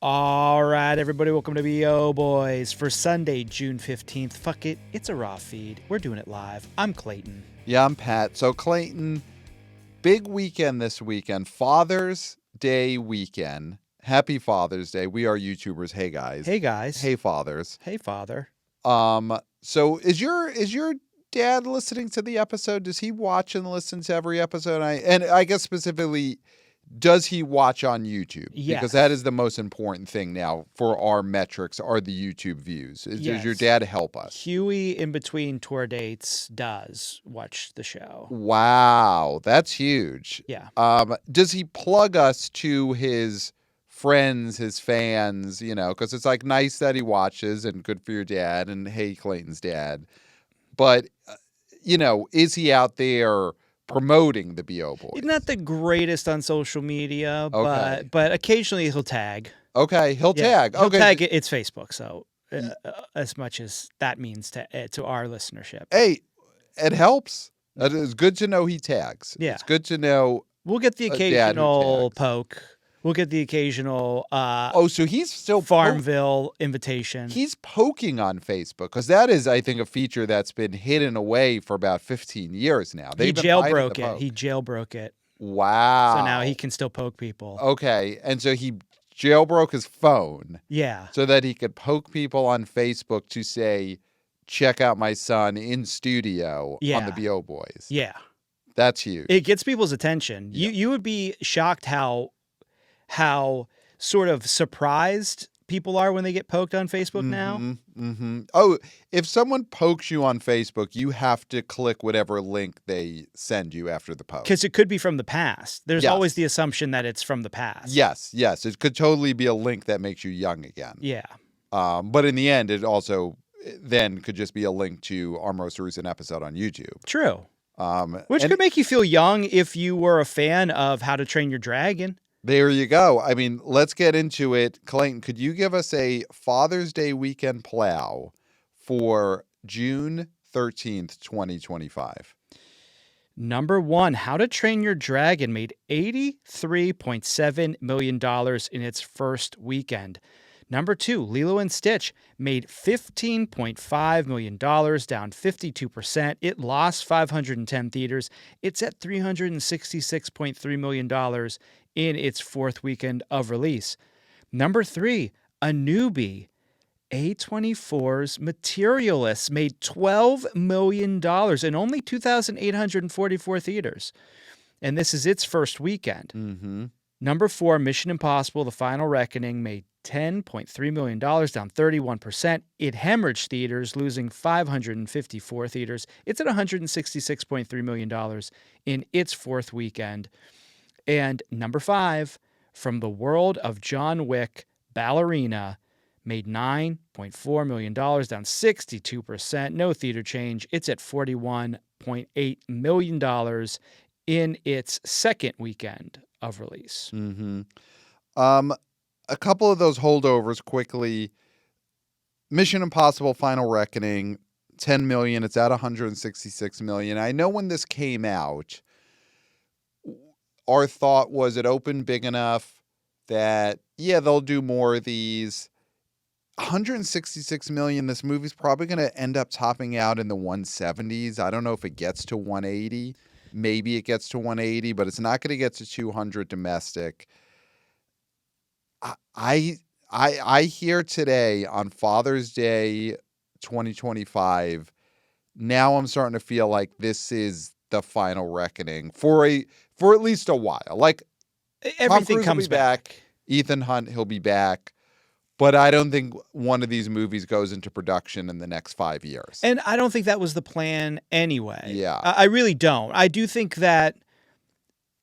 All right, everybody, welcome to BO Boys for Sunday, June 15th. Fuck it, it's a raw feed. We're doing it live. I'm Clayton. Yeah, I'm Pat. So, Clayton, big weekend this weekend, Father's Day weekend. Happy Father's Day. We are YouTubers. Hey, guys. Hey, guys. Hey, fathers. Hey, father. So is your dad listening to the episode? Does he watch and listen to every episode? And I guess specifically, does he watch on YouTube? Yes. Because that is the most important thing now for our metrics are the YouTube views. Does your dad help us? Huey, in between tour dates, does watch the show. Wow, that's huge. Yeah. Does he plug us to his friends, his fans, because it's like nice that he watches and good for your dad and hey, Clayton's dad. But, is he out there promoting the BO Boys? He's not the greatest on social media, Okay. but occasionally he'll tag. Okay, he'll tag. He'll Okay. tag it. It's Facebook, so as much as that means to our listenership. Hey, it helps. It's good to know he tags. Yeah. It's good to know. We'll get the dad who occasional tags. poke. We'll get the occasional So he's still Farmville invitation. He's poking on Facebook because that is, I think, a feature that's been hidden away for about 15 years now. He jailbroke it. He jailbroke it. Wow. So now he can still poke people. Okay. And so he jailbroke his phone. Yeah. So that he could poke people on Facebook to say, check out my son in studio on the BO Boys. Yeah. That's huge. It gets people's attention. Yeah. You would be shocked how sort of surprised people are when they get poked on Facebook now. Mm-hmm. Oh, if someone pokes you on Facebook, you have to click whatever link they send you after the post. Because it could be from the past. There's always the assumption that it's from the past. Yes. It could totally be a link that makes you young again. Yeah. But in the end, it also then could just be a link to our most recent episode on YouTube. True. Which could make you feel young if you were a fan of How to Train Your Dragon. There you go. I mean, let's get into it. Clayton, could you give us a Father's Day weekend plow for June 13th, 2025? Number 1, How to Train Your Dragon made $83.7 million in its first weekend. Number 2, Lilo and Stitch made $15.5 million, down 52%. It lost 510 theaters. It's at $366.3 million in its fourth weekend of release. Number 3, a newbie, A24's Materialists made $12 million in only 2,844 theaters. And this is its first weekend. Mm-hmm. Number 4, Mission Impossible, The Final Reckoning made $10.3 million, down 31%. It hemorrhaged theaters, losing 554 theaters. It's at $166.3 million in its fourth weekend. And number 5, From the World of John Wick, Ballerina made $9.4 million, down 62%. No theater change. It's at $41.8 million in its second weekend of release. Mm-hmm. A couple of those holdovers quickly. Mission Impossible Final Reckoning, $10 million. It's at $166 million. I know when this came out, our thought was it opened big enough that, they'll do more of these. $166 million, this movie's probably going to end up topping out in the 170s. I don't know if it gets to 180. Maybe it gets to 180, but it's not going to get to 200 domestic. I hear today on Father's Day 2025, now I'm starting to feel like this is the final reckoning for at least a while. Like everything comes back. Ethan Hunt, he'll be back. But I don't think one of these movies goes into production in the next 5 years. And I don't think that was the plan anyway. Yeah. I really don't. I do think that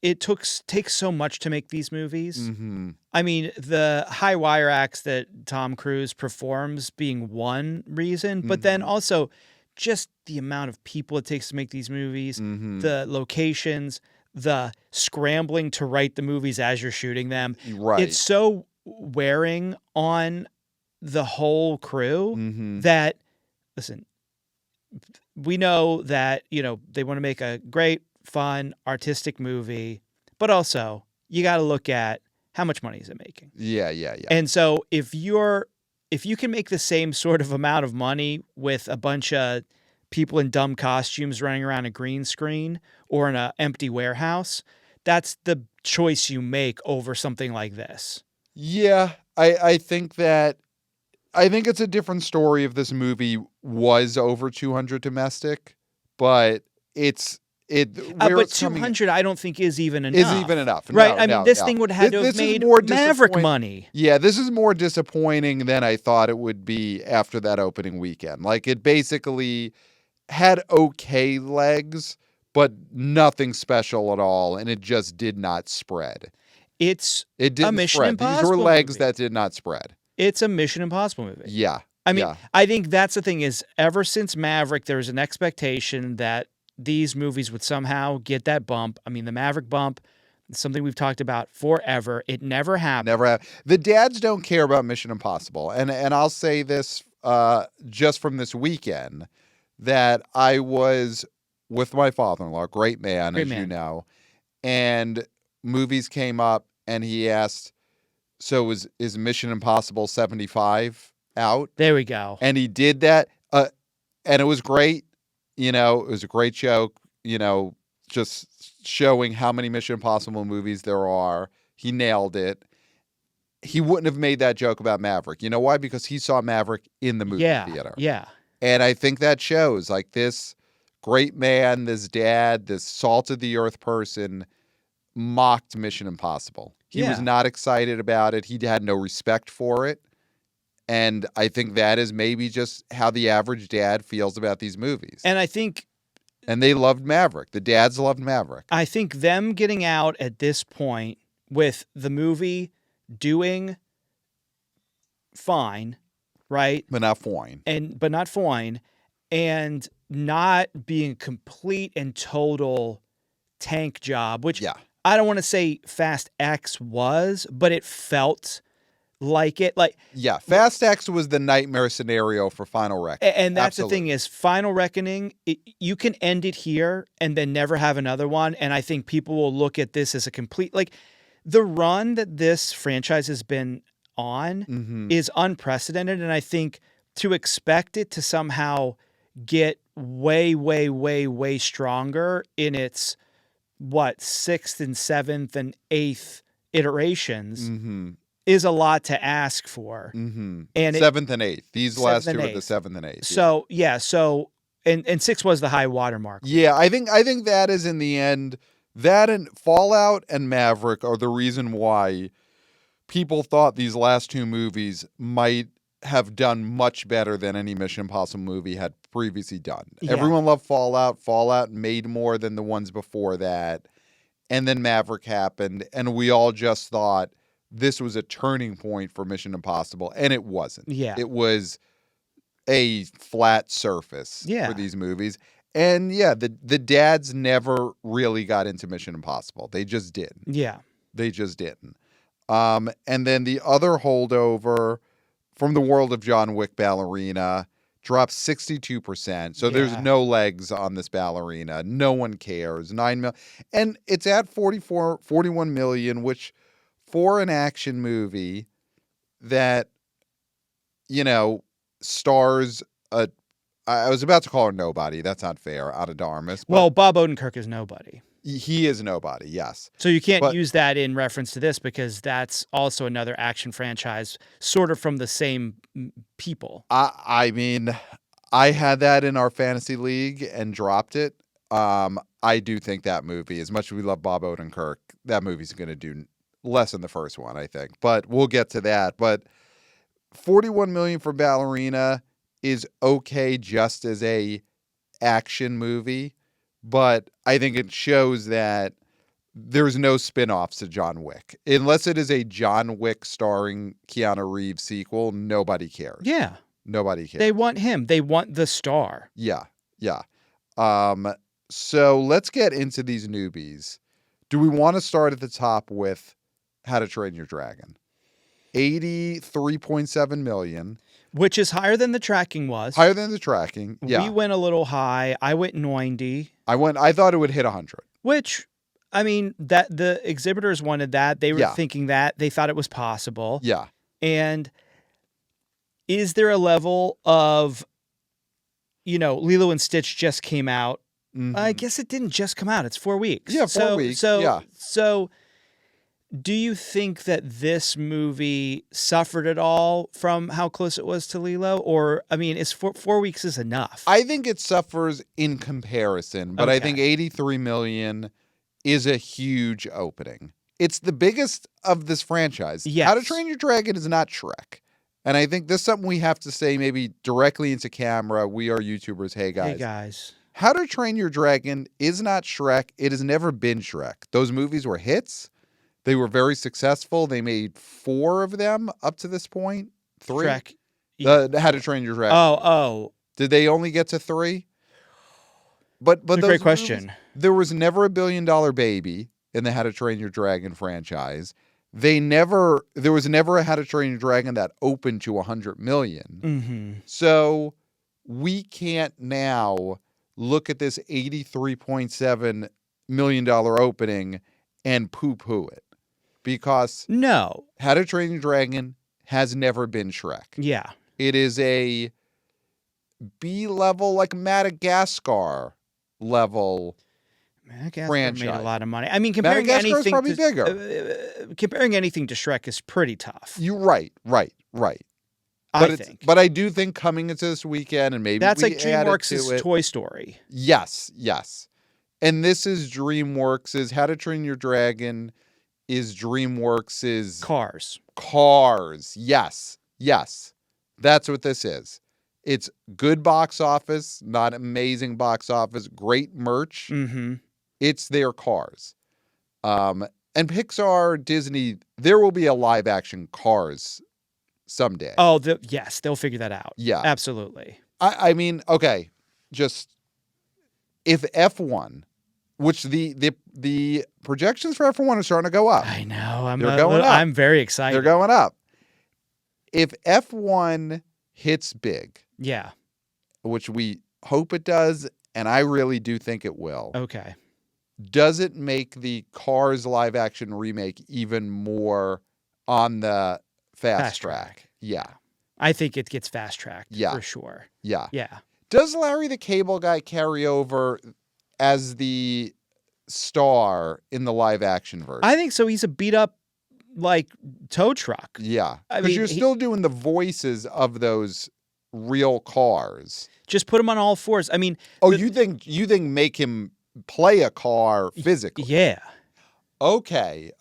it takes so much to make these movies. Mm-hmm. I mean, the high wire acts that Tom Cruise performs being one reason, but then also just the amount of people it takes to make these movies, the locations, the scrambling to write the movies as you're shooting them. Right. It's so wearing on the whole crew that, listen, we know that, they want to make a great, fun, artistic movie, but also you got to look at how much money is it making? Yeah. And so if you can make the same sort of amount of money with a bunch of people in dumb costumes running around a green screen or in an empty warehouse, that's the choice you make over something like this. Yeah, I think it's a different story if this movie was over 200 domestic, but But 200 I don't think is even enough. Isn't even enough. Right? No, I mean, this no. thing would have had to have This is made more Maverick disappoint- money. Yeah, this is more disappointing than I thought it would be after that opening weekend. Like, it basically had okay legs, but nothing special at all, and it just did not spread. It didn't a Mission spread. Impossible These were legs movie. that did not spread. It's a Mission Impossible movie. Yeah. I mean, yeah. I think that's the thing is ever since Maverick, there was an expectation that these movies would somehow get that bump. I mean, the Maverick bump is something we've talked about forever. It never happened. Never have. The dads don't care about Mission Impossible. And I'll say this just from this weekend, that I was with my father-in-law, great man, you know, and movies came up and he asked, so is Mission Impossible 75 out? There we go. And he did that. And it was great. You know, it was a great joke, you know, just showing how many Mission Impossible movies there are. He nailed it. He wouldn't have made that joke about Maverick. You know why? Because he saw Maverick in the movie theater. Yeah. And I think that shows, like, this great man, this dad, this salt of the earth person mocked Mission Impossible. He was not excited about it. He had no respect for it. And I think that is maybe just how the average dad feels about these movies. And they loved Maverick. The dads loved Maverick. I think them getting out at this point with the movie doing fine, right? But not fine. But not fine, and not being a complete and total tank job, which I don't want to say Fast X was, but it felt like it. Fast X was the nightmare scenario for Final Reckoning. And that's the thing is, Final Reckoning, you can end it here and then never have another one. And I think people will look at this as a complete, like, the run that this franchise has been on is unprecedented. And I think to expect it to somehow get way, way, way, way stronger in its, sixth and seventh and eighth iterations is a lot to ask for. And seventh and eighth. These last two are the seventh and eighth. So, and six was the high watermark. Yeah, I think that is, in the end, that and Fallout and Maverick are the reason why people thought these last two movies might have done much better than any Mission Impossible movie had previously done. Yeah. Everyone loved Fallout. Fallout made more than the ones before that. And then Maverick happened, and we all just thought this was a turning point for Mission Impossible, and it wasn't. Yeah. It was a flat surface for these movies. And the dads never really got into Mission Impossible. They just didn't. Yeah. They just didn't. And then the other holdover from the world of John Wick Ballerina dropped 62%. So there's no legs on this ballerina. No one cares. 9 million. And it's at 41 million, which for an action movie that, you know, stars I was about to call her nobody. That's not fair. Out of Darmus. Well, Bob Odenkirk is nobody. He is nobody, yes. So you can't use that in reference to this because that's also another action franchise sort of from the same people. I mean, I had that in our fantasy league and dropped it. I do think that movie, as much as we love Bob Odenkirk, that movie's going to do less than the first one, I think. But we'll get to that. But 41 million for Ballerina is okay just as a action movie. But I think it shows that there's no spin-offs to John Wick. Unless it is a John Wick starring Keanu Reeves sequel, nobody cares. Yeah. Nobody cares. They want him. They want the star. Yeah. So let's get into these newbies. Do we want to start at the top with How to Train Your Dragon? 83.7 million. Which is higher than the tracking was. Higher than the tracking, yeah. We went a little high. I went 90. I thought it would hit 100. Which, I mean, that the exhibitors wanted that. They were Yeah. thinking that. They thought it was possible. Yeah. And is there a level of, Lilo and Stitch just came out? I Mhm. guess it didn't just come out. It's 4 weeks. Yeah, 4 weeks, yeah. So do you think that this movie suffered at all from how close it was to Lilo? Or, I mean, is 4 weeks is enough? I think it suffers in comparison, but I think Okay. 83 million is a huge opening. It's the biggest of this franchise. How to Yes. Train Your Dragon is not Shrek. And I think this is something we have to say maybe directly into camera. We are YouTubers. Hey, guys. Hey, guys. How to Train Your Dragon is not Shrek. It has never been Shrek. Those movies were hits. They were very successful. They made 4 of them up to this point. 3? Shrek. How to Train Your Dragon. Oh. Did they only get to 3? But That's a those great question. movies, there was never a $1 billion baby in the How to Train Your Dragon franchise. There was never a How to Train Your Dragon that opened to 100 million. Mm-hmm. So we can't now look at this $83.7 million opening and poo-poo it. Because No. How to Train Your Dragon has never been Shrek. Yeah. It is a B-level, like Madagascar level Madagascar franchise. made a lot of money. I mean, comparing Madagascar's anything probably to, bigger. Comparing anything to Shrek is pretty tough. You're right. I think. But I do think coming into this weekend and maybe That's we like add it DreamWorks' to it. Toy Story. Yes. And this is DreamWorks' How to Train Your Dragon is DreamWorks' Cars. Yes. That's what this is. It's good box office, not amazing box office, great merch. Mm-hmm. It's their Cars. And Pixar, Disney, there will be a live action Cars someday. Oh, yes, they'll figure that out. Yeah. Absolutely. I mean, okay, just if F1, which the projections for F1 are starting to go up. I know. I'm very excited. They're going up. If F1 hits big, yeah, which we hope it does, and I really do think it will. Okay. Does it make the Cars live action remake even more on the fast track? Yeah. I think it gets fast tracked for sure. Yeah. Yeah. Does Larry the Cable Guy carry over as the star in the live action version? I think so. He's a beat up like tow truck. Yeah. I Because mean, you're still doing the voices of those real cars. Just put him on all fours. I mean, you think make him play a car physically? Yeah. Okay.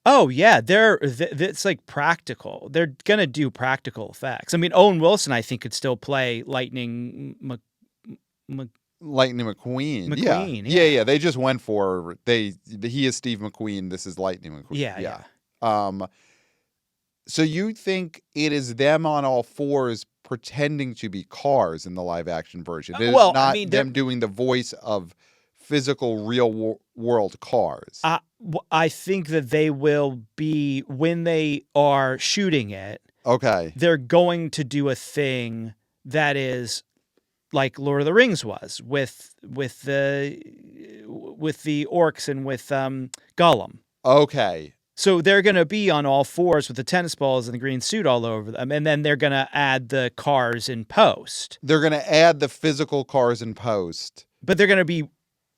Oh yeah, it's like practical. They're gonna do practical effects. I mean, Owen Wilson, I think, could still play Lightning Lightning McQueen. Yeah. They just went for he is Steve McQueen. This is Lightning McQueen. Yeah. So you think it is them on all fours pretending to be cars in the live action version? It is not them doing the voice of physical real world cars. I think that they will be, when they are shooting it. Okay. They're going to do a thing that is like Lord of the Rings was with the orcs and with Gollum. Okay. So they're going to be on all fours with the tennis balls and the green suit all over them, and then they're going to add the cars in post. They're going to add the physical cars in post. But they're going to be...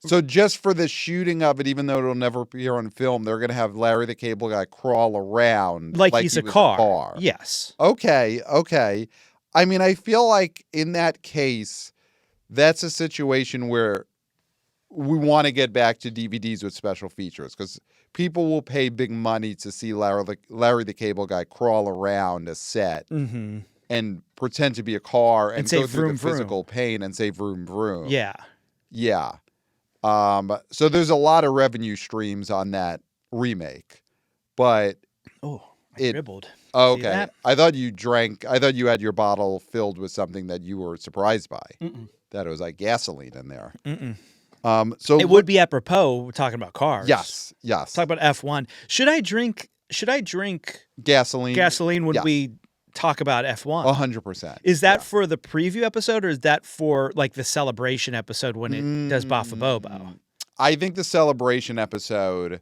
So just for the shooting of it, even though it'll never appear on film, they're going to have Larry the Cable Guy crawl around like he's a car. Yes. Okay. I mean, I feel like in that case, that's a situation where we want to get back to DVDs with special features because people will pay big money to see Larry the Cable Guy crawl around a set and pretend to be a car and go through the physical pain and say vroom vroom. Yeah. So there's a lot of revenue streams on that remake, but I dribbled. Okay. I thought you drank. I thought you had your bottle filled with something that you were surprised by. That it was like gasoline in there. So it would be apropos. We're talking about cars. Yes. Talk about F1. Should I drink gasoline? Gasoline when we talk about F1? 100%. Is that for the preview episode, or is that for like the celebration episode when it does Bafa Bobo? I think the celebration episode,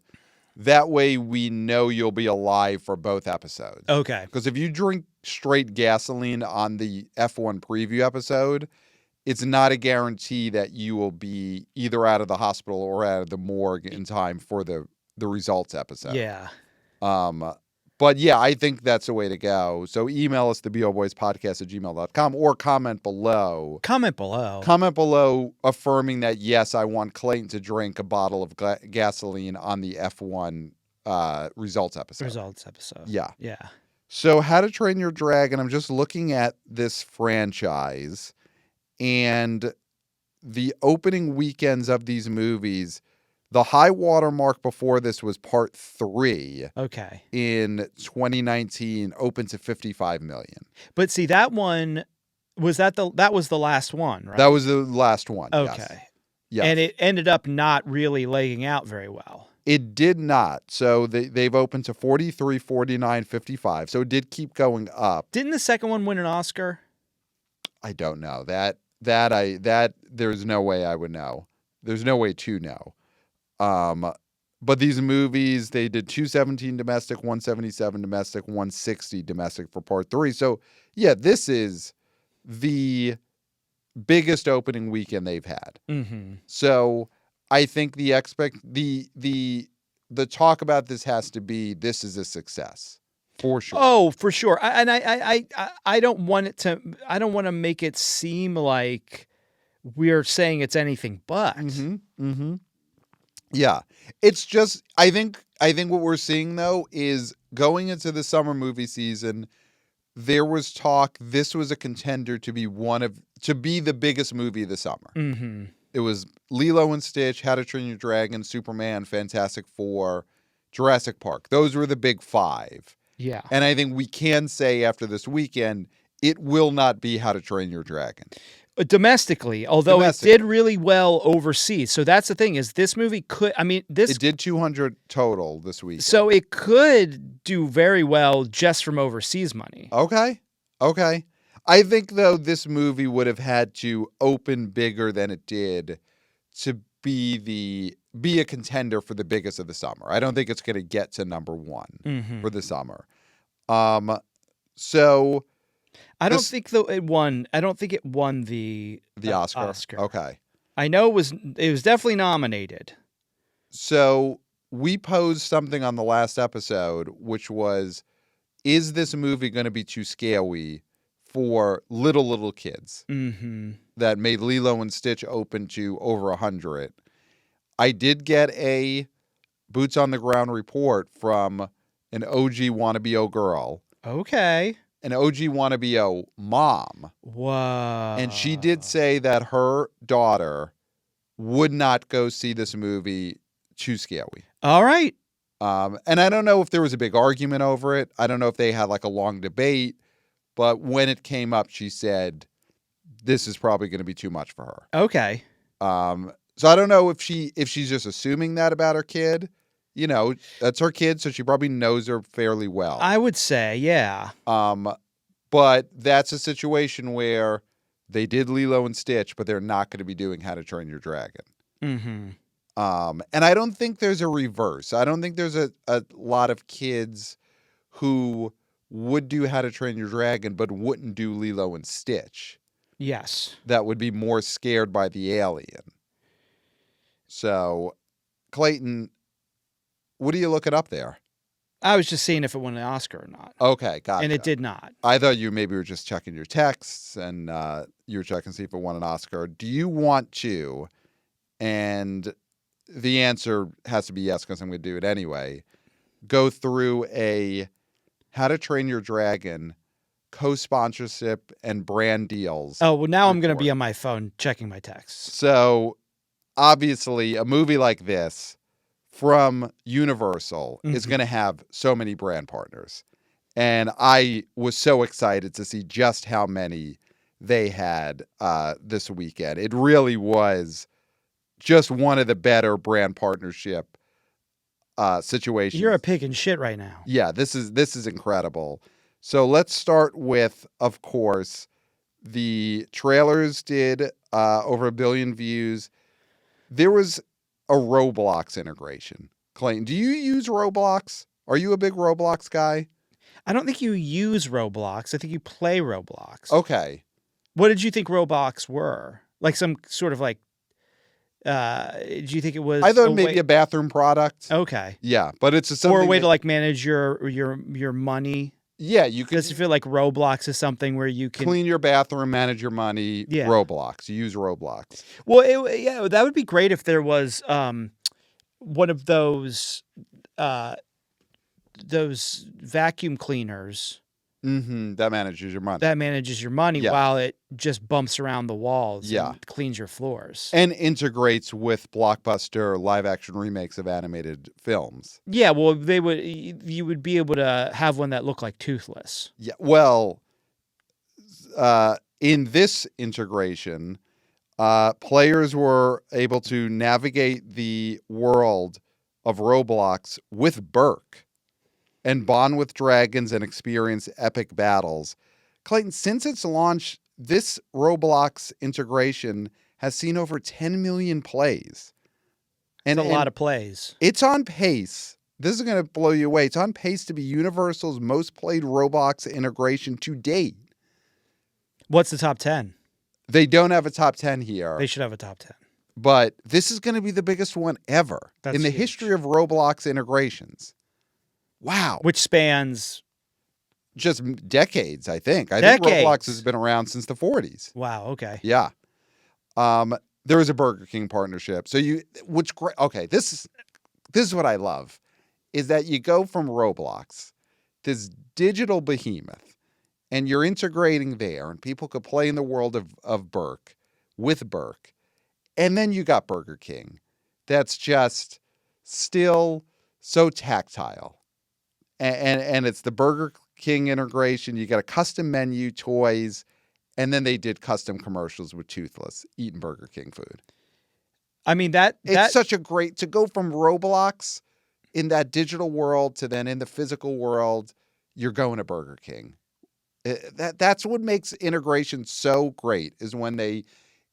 that way we know you'll be alive for both episodes. Okay. Because if you drink straight gasoline on the F1 preview episode, it's not a guarantee that you will be either out of the hospital or out of the morgue in time for the results episode. Yeah. But yeah, I think that's the way to go. So email us, theboboyspodcast@gmail.com, or comment below. Comment below. Comment below affirming that, yes, I want Clayton to drink a bottle of gasoline on the F1 results episode. Results episode. Yeah. Yeah. So How to Train Your Dragon, I'm just looking at this franchise, and the opening weekends of these movies, the high water mark before this was part 3. Okay. In 2019, opened to 55 million. But see, that one was that was the last one, right? That was the last one. Okay. Yes. And it ended up not really laying out very well. It did not. So they've opened to 43, 49, 55. So it did keep going up. Didn't the second one win an Oscar? I don't know. That there's no way I would know. There's no way to know. But these movies, they did 217 domestic, 177 domestic, 160 domestic for part 3. So yeah, this is the biggest opening weekend they've had. Mm-hmm. So I think the talk about this has to be, this is a success for sure. Oh, for sure. I don't want to make it seem like we're saying it's anything but. Mm-hmm. Mm-hmm. Yeah, it's just, I think what we're seeing though is going into the summer movie season, there was talk this was a contender to be the biggest movie of the summer. Mm-hmm. It was Lilo and Stitch, How to Train Your Dragon, Superman, Fantastic Four, Jurassic Park. Those were the big 5. Yeah. And I think we can say after this weekend, it will not be How to Train Your Dragon. Domestically, although it did really well overseas. So that's the thing, is this movie it did 200 total this week. So it could do very well just from overseas money. Okay. I think though this movie would have had to open bigger than it did to be a contender for the biggest of the summer. I don't think it's going to get to number 1 for the summer. So I don't think it won the Oscar. Okay. I know it was definitely nominated. So we posed something on the last episode, which was, is this movie going to be too scary for little kids? Mm-hmm. That made Lilo and Stitch open to over 100. I did get a boots on the ground report from an OG wannabe girl. Okay. An OG wannabe mom. Wow. And she did say that her daughter would not go see this movie too scary. All right. And I don't know if there was a big argument over it. I don't know if they had like a long debate, but when it came up, she said, this is probably going to be too much for her. Okay. So I don't know if she's just assuming that about her kid. You know, that's her kid, so she probably knows her fairly well. I would say, yeah. But that's a situation where they did Lilo and Stitch, but they're not going to be doing How to Train Your Dragon. Mm-hmm. And I don't think there's a reverse. I don't think there's a lot of kids who would do How to Train Your Dragon, but wouldn't do Lilo and Stitch. Yes. That would be more scared by the alien. So, Clayton, what are you looking up there? I was just seeing if it won an Oscar or not. Okay, gotcha. And it did not. I thought you maybe were just checking your texts and you were checking to see if it won an Oscar. Do you want to, and the answer has to be yes because I'm going to do it anyway, go through a How to Train Your Dragon co-sponsorship and brand deals? Oh, well, now I'm going to be on my phone checking my texts. So, obviously, a movie like this from Universal is going to have so many brand partners. And I was so excited to see just how many they had this weekend. It really was just one of the better brand partnership situations. You're a pig in shit right now. Yeah, this is incredible. So let's start with, of course, the trailers did over 1 billion views. There was a Roblox integration. Clayton, do you use Roblox? Are you a big Roblox guy? I don't think you use Roblox. I think you play Roblox. Okay. What did you think Roblox were? Like some sort of like do you think it was I thought a maybe way a bathroom product. Okay. Yeah, but it's something Or a way that, to like manage your money? yeah, you can Does it feel like Roblox is something where you can clean your bathroom, manage your money, Yeah. Roblox. You use Roblox. Well, yeah, that would be great if there was one of those vacuum cleaners That manages your money. that manages your money Yeah. while it just bumps around the walls Yeah. and cleans your floors. And integrates with blockbuster live action remakes of animated films. Yeah, well, you would be able to have one that looked like Toothless. Yeah. Well, in this integration, players were able to navigate the world of Roblox with Burke and bond with dragons and experience epic battles. Clayton, since its launch, this Roblox integration has seen over 10 million plays. It's a lot of plays. It's on pace. This is going to blow you away. It's on pace to be Universal's most played Roblox integration to date. What's the top 10? They don't have a top 10 here. They should have a top 10. But this is going to be the biggest one ever in the huge. history of Roblox integrations. Wow. Which spans Just decades, I think. I think Decades. Roblox has been around since the 40s. wow, okay. Yeah. There is a Burger King partnership. So this is what I love, is that you go from Roblox, this digital behemoth, and you're integrating there, and people could play in the world of Burke with Burke. And then you got Burger King. That's just still so tactile. And it's the Burger King integration. You got a custom menu, toys, and then they did custom commercials with Toothless eating Burger King food. I mean It's such a great to go from Roblox in that digital world to then in the physical world, you're going to Burger King. That's what makes integration so great, is when they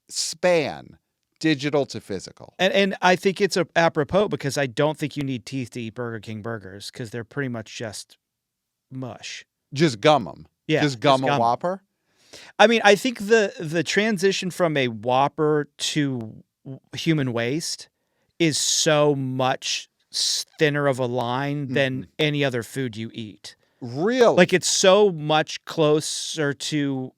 span digital to physical. And I think it's apropos because I don't think you need teeth to eat Burger King burgers because they're pretty much just mush. Just gum them. Yeah, Just gum a gum 'em. Whopper. I mean, I think the transition from a Whopper to human waste is so much thinner of a line than any other food you eat. Really? Like it's so much closer to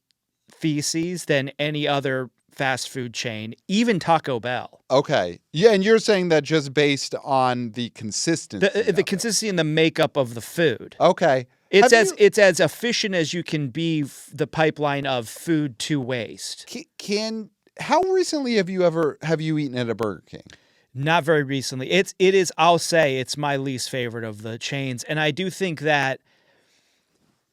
feces than any other fast food chain, even Taco Bell. Okay. Yeah, and you're saying that just based on the consistency. The consistency and the makeup of the food. Okay. It's Have it's as efficient as you can be the pipeline of food to waste. How recently have you eaten at a Burger King? Not very recently. It is, I'll say, it's my least favorite of the chains. And I do think that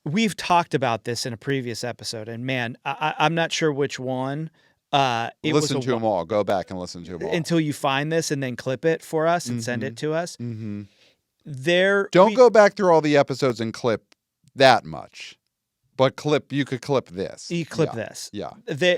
we've talked about this in a previous episode. And man, I'm not sure which one. Listen to them all. Go back and listen to them all. Until you find this and then clip it for us and send it to us. Mm-hmm. Don't go back through all the episodes and clip that much. But you could clip this. You clip this. Yeah.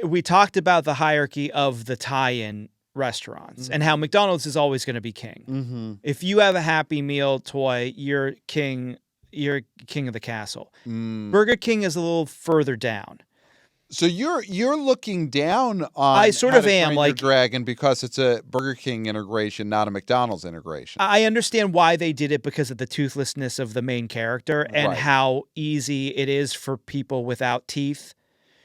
We talked about the hierarchy of the tie-in restaurants and how McDonald's is always going to be king. Mm-hmm. If you have a Happy Meal toy, you're king of the castle. Burger King is a little further down. So you're looking down on I sort of am, like Dragon because it's a Burger King integration, not a McDonald's integration. I understand why they did it because of the toothlessness of the main character and Right. how easy it is for people without teeth,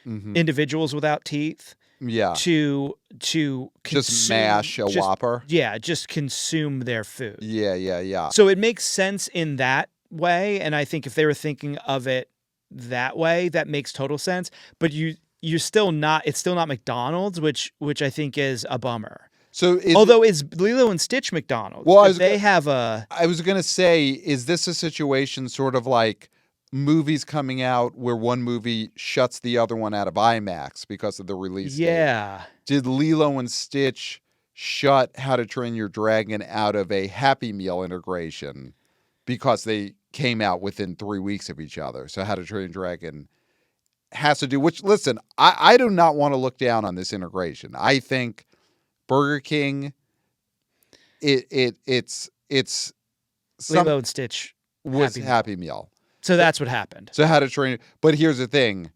individuals without teeth, to consume, just mash a Whopper. Yeah, just consume their food. Yeah. So it makes sense in that way, and I think if they were thinking of it that way, that makes total sense. But you're still not. It's still not McDonald's, which I think is a bummer. So although it's Lilo and Stitch McDonald's, well, I was gonna say, is this a situation sort of like movies coming out where one movie shuts the other one out of IMAX because of the release date? Yeah. Did Lilo and Stitch shut How to Train Your Dragon out of a Happy Meal integration because they came out within 3 weeks of each other? So How to Train Your Dragon has to do, which, listen, I do not want to look down on this integration. I think Burger King it's some Lilo and Stitch was Happy Happy Meal. So that's what happened. So How to Train. But here's the thing: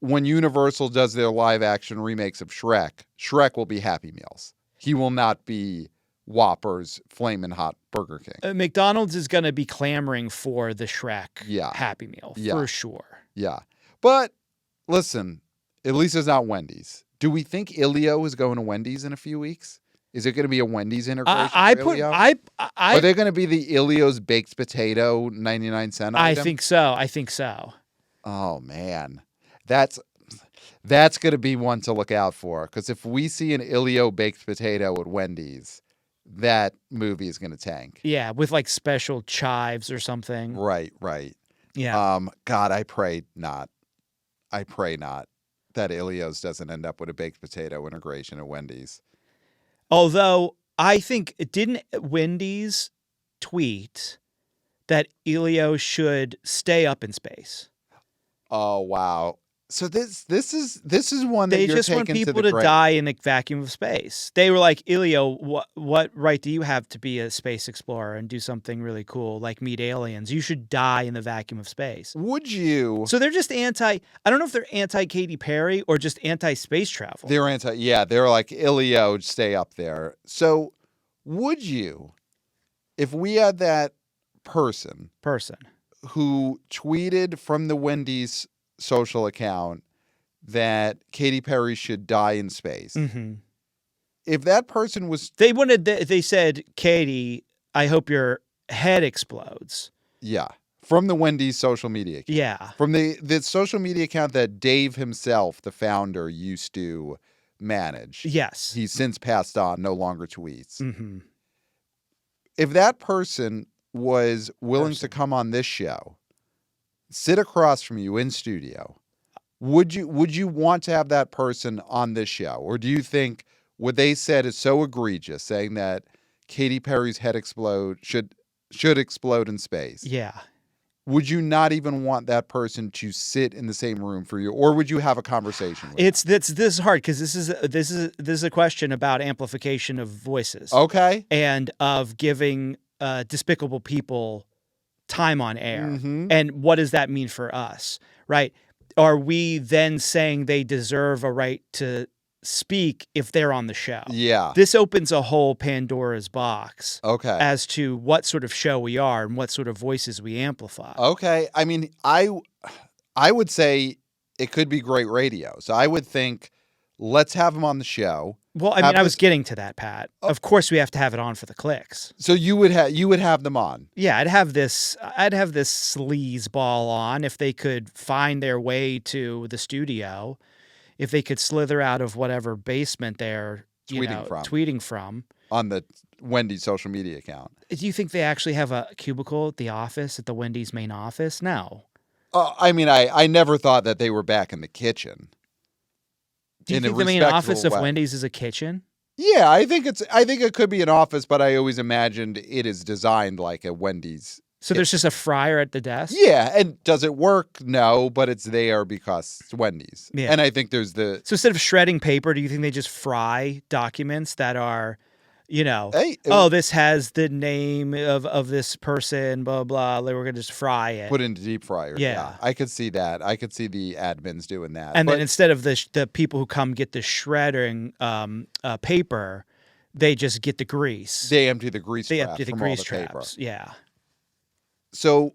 when Universal does their live action remakes of Shrek will be Happy Meals. He will not be Whoppers, Flamin' Hot Burger King. McDonald's is going to be clamoring for the Shrek Yeah. Happy Meal Yeah. for sure. Yeah. But listen, at least it's not Wendy's. Do we think Ilio is going to Wendy's in a few weeks? Is it going to be a Wendy's integration for Ilio? Are they going to be the Ilio's baked potato 99-cent item? I think so. I think so. Oh, man. That's going to be one to look out for, because if we see an Ilio baked potato at Wendy's, that movie is going to tank. Yeah, with like special chives or something. Right. Yeah. God, I pray not. I pray not that Ilio's doesn't end up with a baked potato integration at Wendy's. Although I think, didn't Wendy's tweet that Ilio should stay up in space? Oh, wow. So this is one that They you're just want taking people to the to grave. die in the vacuum of space. They were like, Ilio, what right do you have to be a space explorer and do something really cool like meet aliens? You should die in the vacuum of space. Would you? So they're just I don't know if they're anti Katy Perry or just anti space travel. They're they're like, Ilio, stay up there. So would you, if we had that person who tweeted from the Wendy's social account that Katy Perry should die in space, if that person was... They said, Katy, I hope your head explodes. Yeah. From the Wendy's social media account. Yeah. From the social media account that Dave himself, the founder, used to manage. Yes. He's since passed on, no longer tweets. Mm-hmm. If that person was willing to come on this show, sit across from you in studio, would you want to have that person on this show? Or do you think what they said is so egregious, saying that Katy Perry's head should explode in space? Yeah. Would you not even want that person to sit in the same room for you, or would you have a conversation with them? This is hard because this is a question about amplification of voices. Okay. And of giving despicable people time on air. Mm-hmm. And what does that mean for us, right? Are we then saying they deserve a right to speak if they're on the show? Yeah. This opens a whole Pandora's box. Okay. As to what sort of show we are and what sort of voices we amplify. Okay. I mean, I would say it could be great radio. So I would think, let's have them on the show. Well, I mean, I was getting to that, Pat. Of course, we have to have it on for the clicks. So you would have them on. Yeah, I'd have this sleaze ball on if they could find their way to the studio, if they could slither out of whatever basement they're tweeting from on the Wendy's social media account. Do you think they actually have a cubicle at the office, at the Wendy's main office? No. I mean, I never thought that they were back in the kitchen. Do you think the main office of Wendy's is a kitchen? Yeah, I think it could be an office, but I always imagined it is designed like a Wendy's. So there's just a fryer at the desk? Yeah, and does it work? No, but it's there because it's Wendy's. Yeah. And I think there's So instead of shredding paper, do you think they just fry documents that are, this has the name of this person, blah, blah, we're going to just fry it. Put it into deep fryer. Yeah. I could see that. I could see the admins doing that. And then instead of the people who come get the shredding paper, they just get the grease. They empty the grease traps. They empty the grease traps. Paper. Yeah. So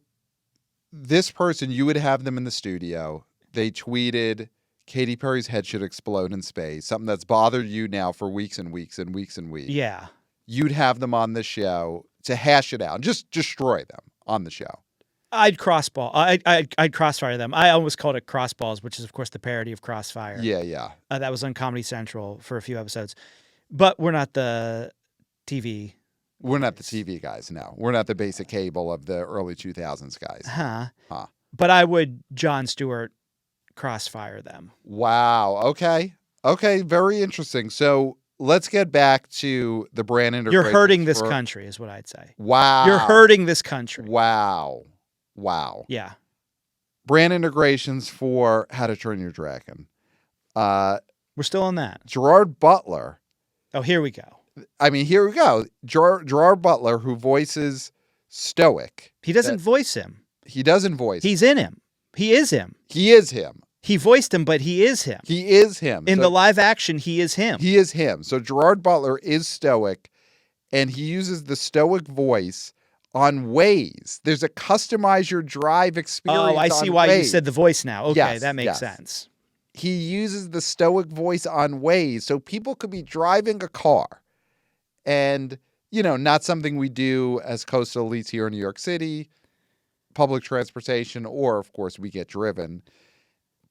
this person, you would have them in the studio. They tweeted, Katy Perry's head should explode in space, something that's bothered you now for weeks and weeks and weeks and weeks. Yeah. You'd have them on the show to hash it out and just destroy them on the show. I'd I'd crossfire them. I almost called it Crossballs, which is, of course, the parody of Crossfire. Yeah. That was on Comedy Central for a few episodes. But we're not the TV. We're not the TV guys, no. We're not the basic cable of the early 2000s guys. Huh. But I would Jon Stewart crossfire them. Wow. Okay. Very interesting. So let's get back to the brand integration. You're hurting this country is what I'd say. Wow. You're hurting this country. Wow. Yeah. Brand integrations for How to Train Your Dragon. We're still on that. Gerard Butler. Oh, here we go. I mean, here we go. Gerard Butler, who voices Stoic. He doesn't voice him. He doesn't voice He's in him. He is him. He is him. He voiced him, but he is him. He is him. In the live action, he is him. He is him. So Gerard Butler is Stoic, and he uses the Stoic voice on Waze. There's a customize your drive experience. Oh, I see why you said the voice now. Okay, Yes, that makes yes. sense. He uses the Stoic voice on Waze, so people could be driving a car, and not something we do as coastal elites here in New York City, public transportation, or of course we get driven.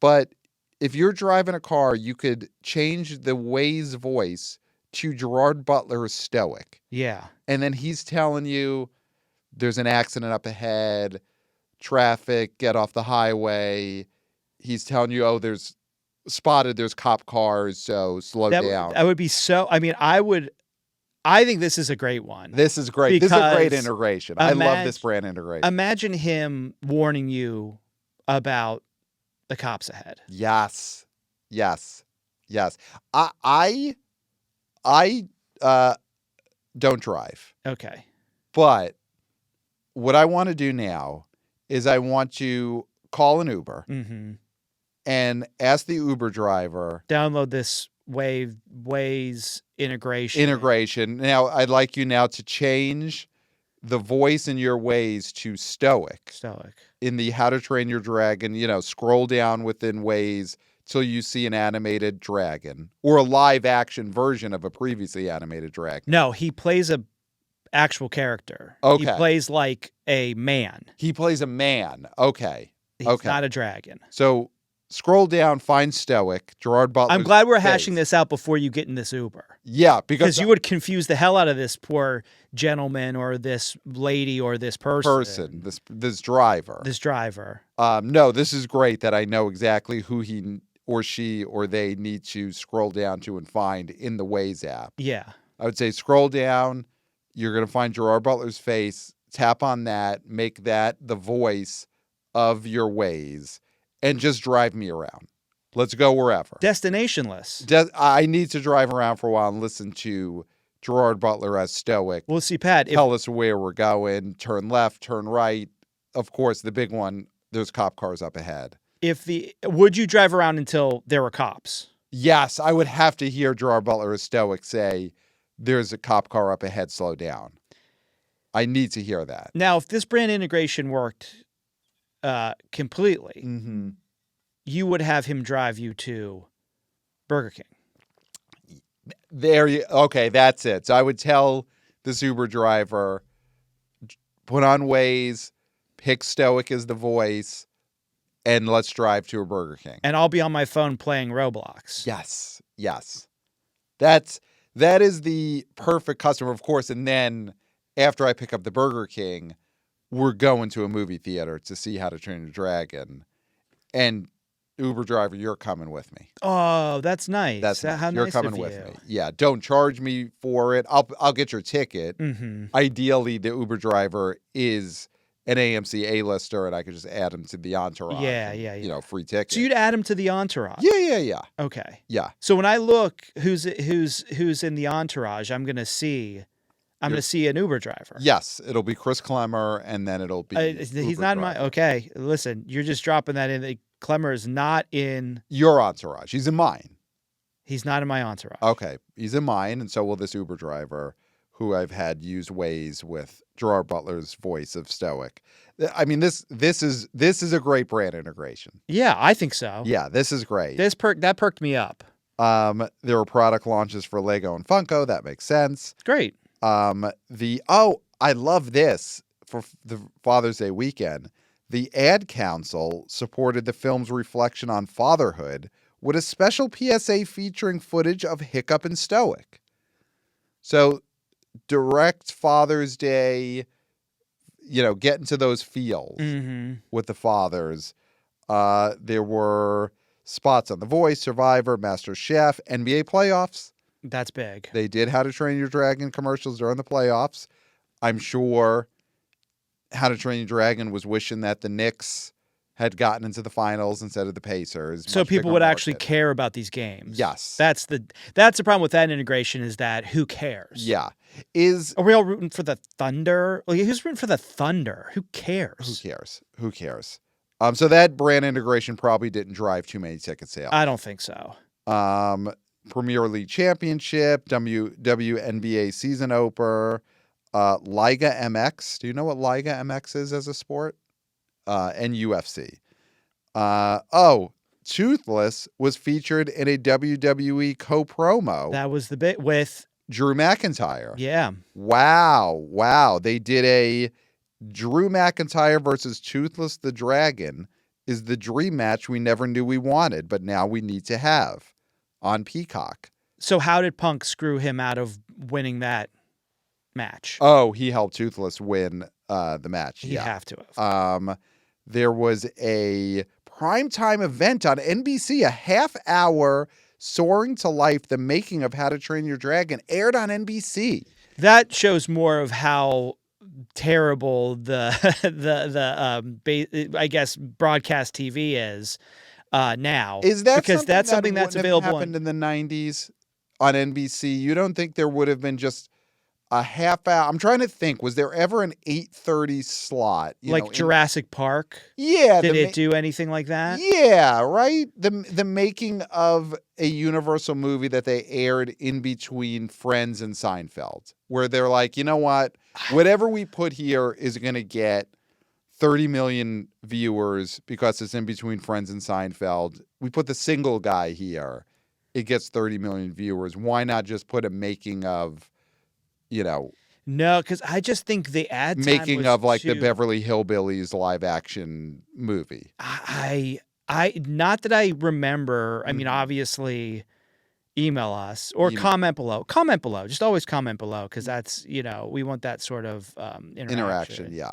But if you're driving a car, you could change the Waze voice to Gerard Butler's Stoic. Yeah. And then he's telling you there's an accident up ahead, traffic, get off the highway. He's telling you, there's cop cars, so slow down. That would be so, I think this is a great one. This is great. This is a great integration. I love this brand integration. Imagine him warning you about the cops ahead. Yes. I don't drive. Okay. But what I want to do now is I want to call an Uber and ask the Uber driver. Download this Waze integration. Now, I'd like you now to change the voice in your Waze to Stoic. In the How to Train Your Dragon, scroll down within Waze till you see an animated dragon or a live action version of a previously animated dragon. No, he plays a actual character. Okay. He plays like a man. He plays a man. Okay. He's not a dragon. So scroll down, find Stoic, Gerard Butler. I'm glad we're hashing this out before you get in this Uber. Yeah, because you would confuse the hell out of this poor gentleman or this lady or this person. This driver. No, this is great that I know exactly who he or she or they need to scroll down to and find in the Waze app. Yeah. I would say scroll down. You're going to find Gerard Butler's face. Tap on that. Make that the voice of your Waze. And just drive me around. Let's go wherever. Destinationless. I need to drive around for a while and listen to Gerard Butler as Stoic. Well, see, Pat. Tell us where we're going. Turn left, turn right. Of course, the big one, there's cop cars up ahead. Would you drive around until there were cops? Yes, I would have to hear Gerard Butler as Stoic say, there's a cop car up ahead, slow down. I need to hear that. Now, if this brand integration worked completely, you would have him drive you to Burger King. Okay, that's it. So I would tell this Uber driver, put on Waze, pick Stoic as the voice, and let's drive to a Burger King. And I'll be on my phone playing Roblox. Yes. That is the perfect customer, of course. And then after I pick up the Burger King, we're going to a movie theater to see How to Train Your Dragon. And Uber driver, you're coming with me. Oh, that's nice. How you're nice coming of with you. me. Yeah, don't charge me for it. I'll get your ticket. Ideally, the Uber driver is an AMC A-lister, and I could just add him to the entourage. Yeah. Free ticket. So you'd add him to the entourage. Yeah. Okay. Yeah. So when I look who's in the entourage, I'm gonna see an Uber driver. Yes, it'll be Chris Klemmer, and then it'll be. He's not in my. Okay, listen, you're just dropping that in. Klemmer is not in your entourage. He's in mine. He's not in my entourage. Okay, he's in mine, and so will this Uber driver, who I've had use Waze with Gerard Butler's voice of Stoic. I mean, this is a great brand integration. Yeah, I think so. Yeah, this is great. That perked me up. There were product launches for Lego and Funko. That makes sense. Great. I love this for the Father's Day weekend. The Ad Council supported the film's reflection on fatherhood with a special PSA featuring footage of Hiccup and Stoic. So direct Father's Day, get into those feels with the fathers. There were spots on The Voice, Survivor, Master Chef, NBA playoffs. That's big. They did How to Train Your Dragon commercials during the playoffs. I'm sure How to Train Your Dragon was wishing that the Knicks had gotten into the finals instead of the Pacers. So Much people bigger would actually market. care about these games. Yes. That's the problem with that integration, is that who cares? Yeah. Are we all rooting for the Thunder? Like, who's rooting for the Thunder? Who cares? Who cares? So that brand integration probably didn't drive too many ticket sales. I don't think so. Premier League Championship, WNBA season opener, Liga MX. Do you know what Liga MX is as a sport? And UFC. Toothless was featured in a WWE co-promo. That was the bit with Drew McIntyre. Yeah. Wow. They did a Drew McIntyre versus Toothless the Dragon is the dream match we never knew we wanted, but now we need to have on Peacock. So how did Punk screw him out of winning that match? Oh, he helped Toothless win the match. He'd have to have. There was a primetime event on NBC, a half-hour Soaring to Life, the making of How to Train Your Dragon, aired on NBC. That shows more of how terrible the I guess broadcast TV is now. Is that because that's something that's available happened in the 90s on NBC? You don't think there would have been just a half hour? I'm trying to think. Was there ever an 8:30 slot? Like Jurassic Park? Yeah. Did it do anything like that? Yeah, right? The making of a Universal movie that they aired in between Friends and Seinfeld, where they're like, you know what? Whatever we put here is going to get 30 million viewers because it's in between Friends and Seinfeld. We put the single guy here. It gets 30 million viewers. Why not just put a making of, No, because I just think the ad time making was of like too... the Beverly Hillbillies live action movie. I not that I remember. I mean, obviously, email us or comment below. Comment below. Just always comment below, because that's, we want that sort of interaction. Yeah.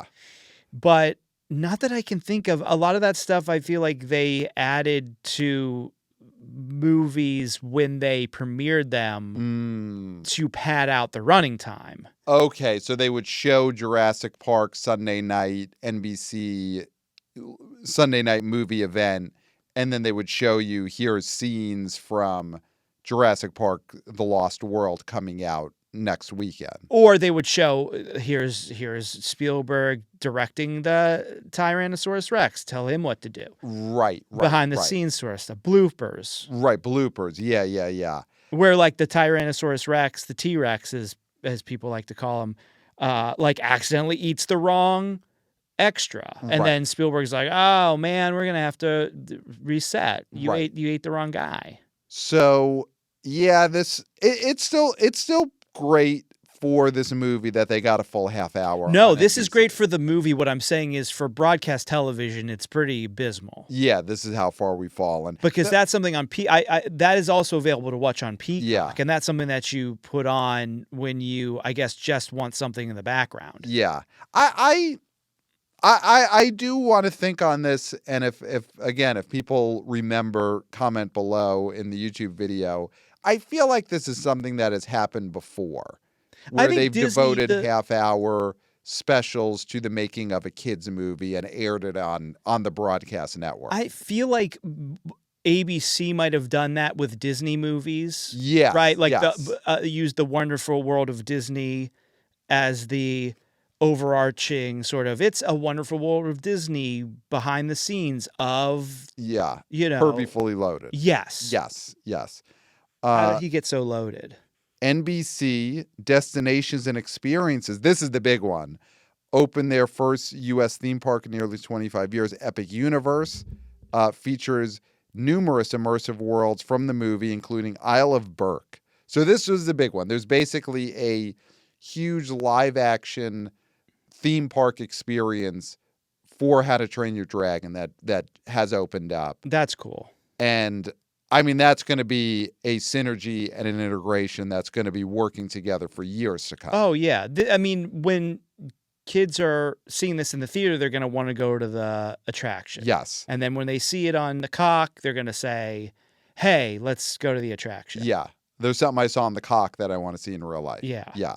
But not that I can think of. A lot of that stuff I feel like they added to movies when they premiered them to pad out the running time. Okay, so they would show Jurassic Park Sunday night, NBC Sunday night movie event, and then they would show you, here's scenes from Jurassic Park The Lost World coming out next weekend. Or they would show, here's Spielberg directing the Tyrannosaurus Rex. Tell him what to do. Right. Behind the scenes sort of stuff. Bloopers. Right, bloopers. Yeah. Where like the Tyrannosaurus Rex, the T-Rex, as people like to call him, like accidentally eats the wrong extra. And then Spielberg's like, oh man, we're going to have to reset. You ate the wrong guy. So yeah, it's still great for this movie that they got a full half hour. No, this is great for the movie. What I'm saying is, for broadcast television, it's pretty abysmal. Yeah, this is how far we've fallen. Because that's something on that is also available to watch on Peacock. Yeah. And that's something that you put on when you, I guess, just want something in the background. Yeah. I do want to think on this, and if people remember, comment below in the YouTube video. I feel like this is something that has happened before, where they've devoted half-hour specials to the making of a kids movie and aired it on the broadcast network. I feel like ABC might have done that with Disney movies. Yeah, right. Like use the Wonderful World of Disney as the overarching sort of, it's a Wonderful World of Disney behind the scenes of Herbie Fully Loaded. Yes. How did he get so loaded? NBC Destinations and Experiences. This is the big one. Opened their first U.S. theme park in nearly 25 years. Epic Universe features numerous immersive worlds from the movie, including Isle of Berk. So this was the big one. There's basically a huge live action theme park experience for How to Train Your Dragon that has opened up. That's cool. And I mean, that's going to be a synergy and an integration that's going to be working together for years to come. Oh, yeah. I mean, when kids are seeing this in the theater, they're going to want to go to the attraction. Yes. And then when they see it on the cock, they're going to say, hey, let's go to the attraction. Yeah. There's something I saw on the cock that I want to see in real life. Yeah. Yeah.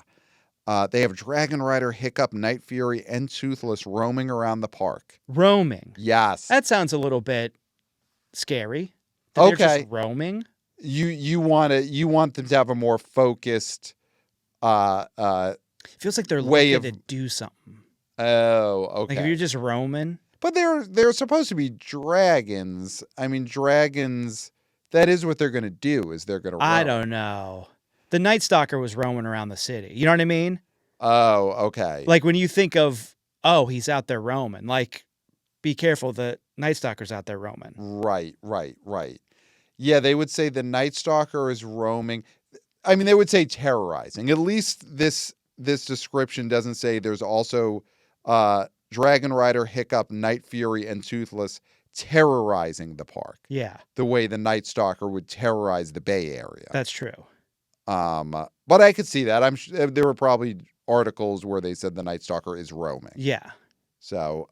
They have Dragon Rider, Hiccup, Night Fury, and Toothless roaming around the park. Roaming. Yes. That sounds a little bit scary. That they're Okay. just roaming. You want them to have a more focused Feels like they're way looking of to do something. Oh, okay. Like if you're just roaming. But they're supposed to be dragons. I mean, dragons, that is what they're going to do, is they're going to roam. I don't know. The Night Stalker was roaming around the city. You know what I mean? Oh, okay. Like when you think of, oh, he's out there roaming. Like, be careful, the Night Stalker's out there roaming. Right. Yeah, they would say the Night Stalker is roaming. I mean, they would say terrorizing. At least this description doesn't say there's also Dragon Rider, Hiccup, Night Fury, and Toothless terrorizing the park. Yeah. The way the Night Stalker would terrorize the Bay Area. That's true. But I could see that. I'm sure there were probably articles where they said the Night Stalker is roaming. Yeah. So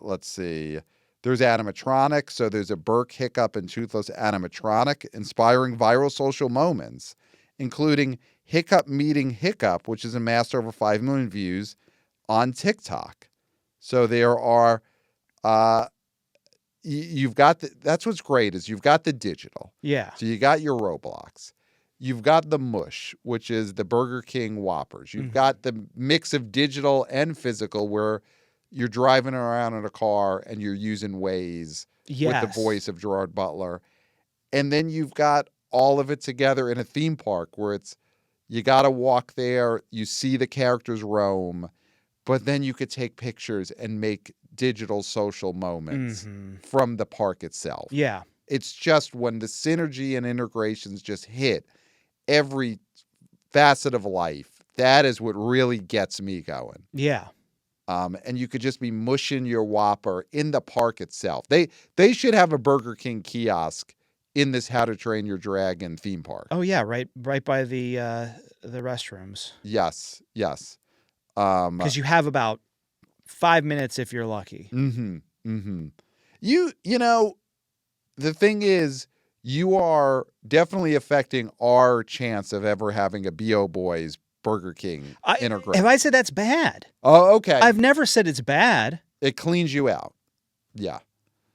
let's see. There's animatronic. So there's a Burke, Hiccup, and Toothless animatronic inspiring viral social moments, including Hiccup meeting Hiccup, which is amassed over 5 million views on TikTok. So there are, you've got, that's what's great is you've got the digital. Yeah. So you got your Roblox. You've got the mush, which is the Burger King Whoppers. You've got the mix of digital and physical where you're driving around in a car and you're using Waze with the voice of Gerard Butler. And then you've got all of it together in a theme park where it's, you got to walk there, you see the characters roam, but then you could take pictures and make digital social moments from the park itself. Yeah. It's just when the synergy and integrations just hit every facet of life, that is what really gets me going. Yeah. And you could just be mushing your Whopper in the park itself. They should have a Burger King kiosk in this How to Train Your Dragon theme park. Oh yeah, right by the restrooms. Yes. Because you have about 5 minutes if you're lucky. You know, the thing is, you are definitely affecting our chance of ever having a B.O. Boys Burger King integration. Have I said that's bad? Oh, okay. I've never said it's bad. It cleans you out. Yeah.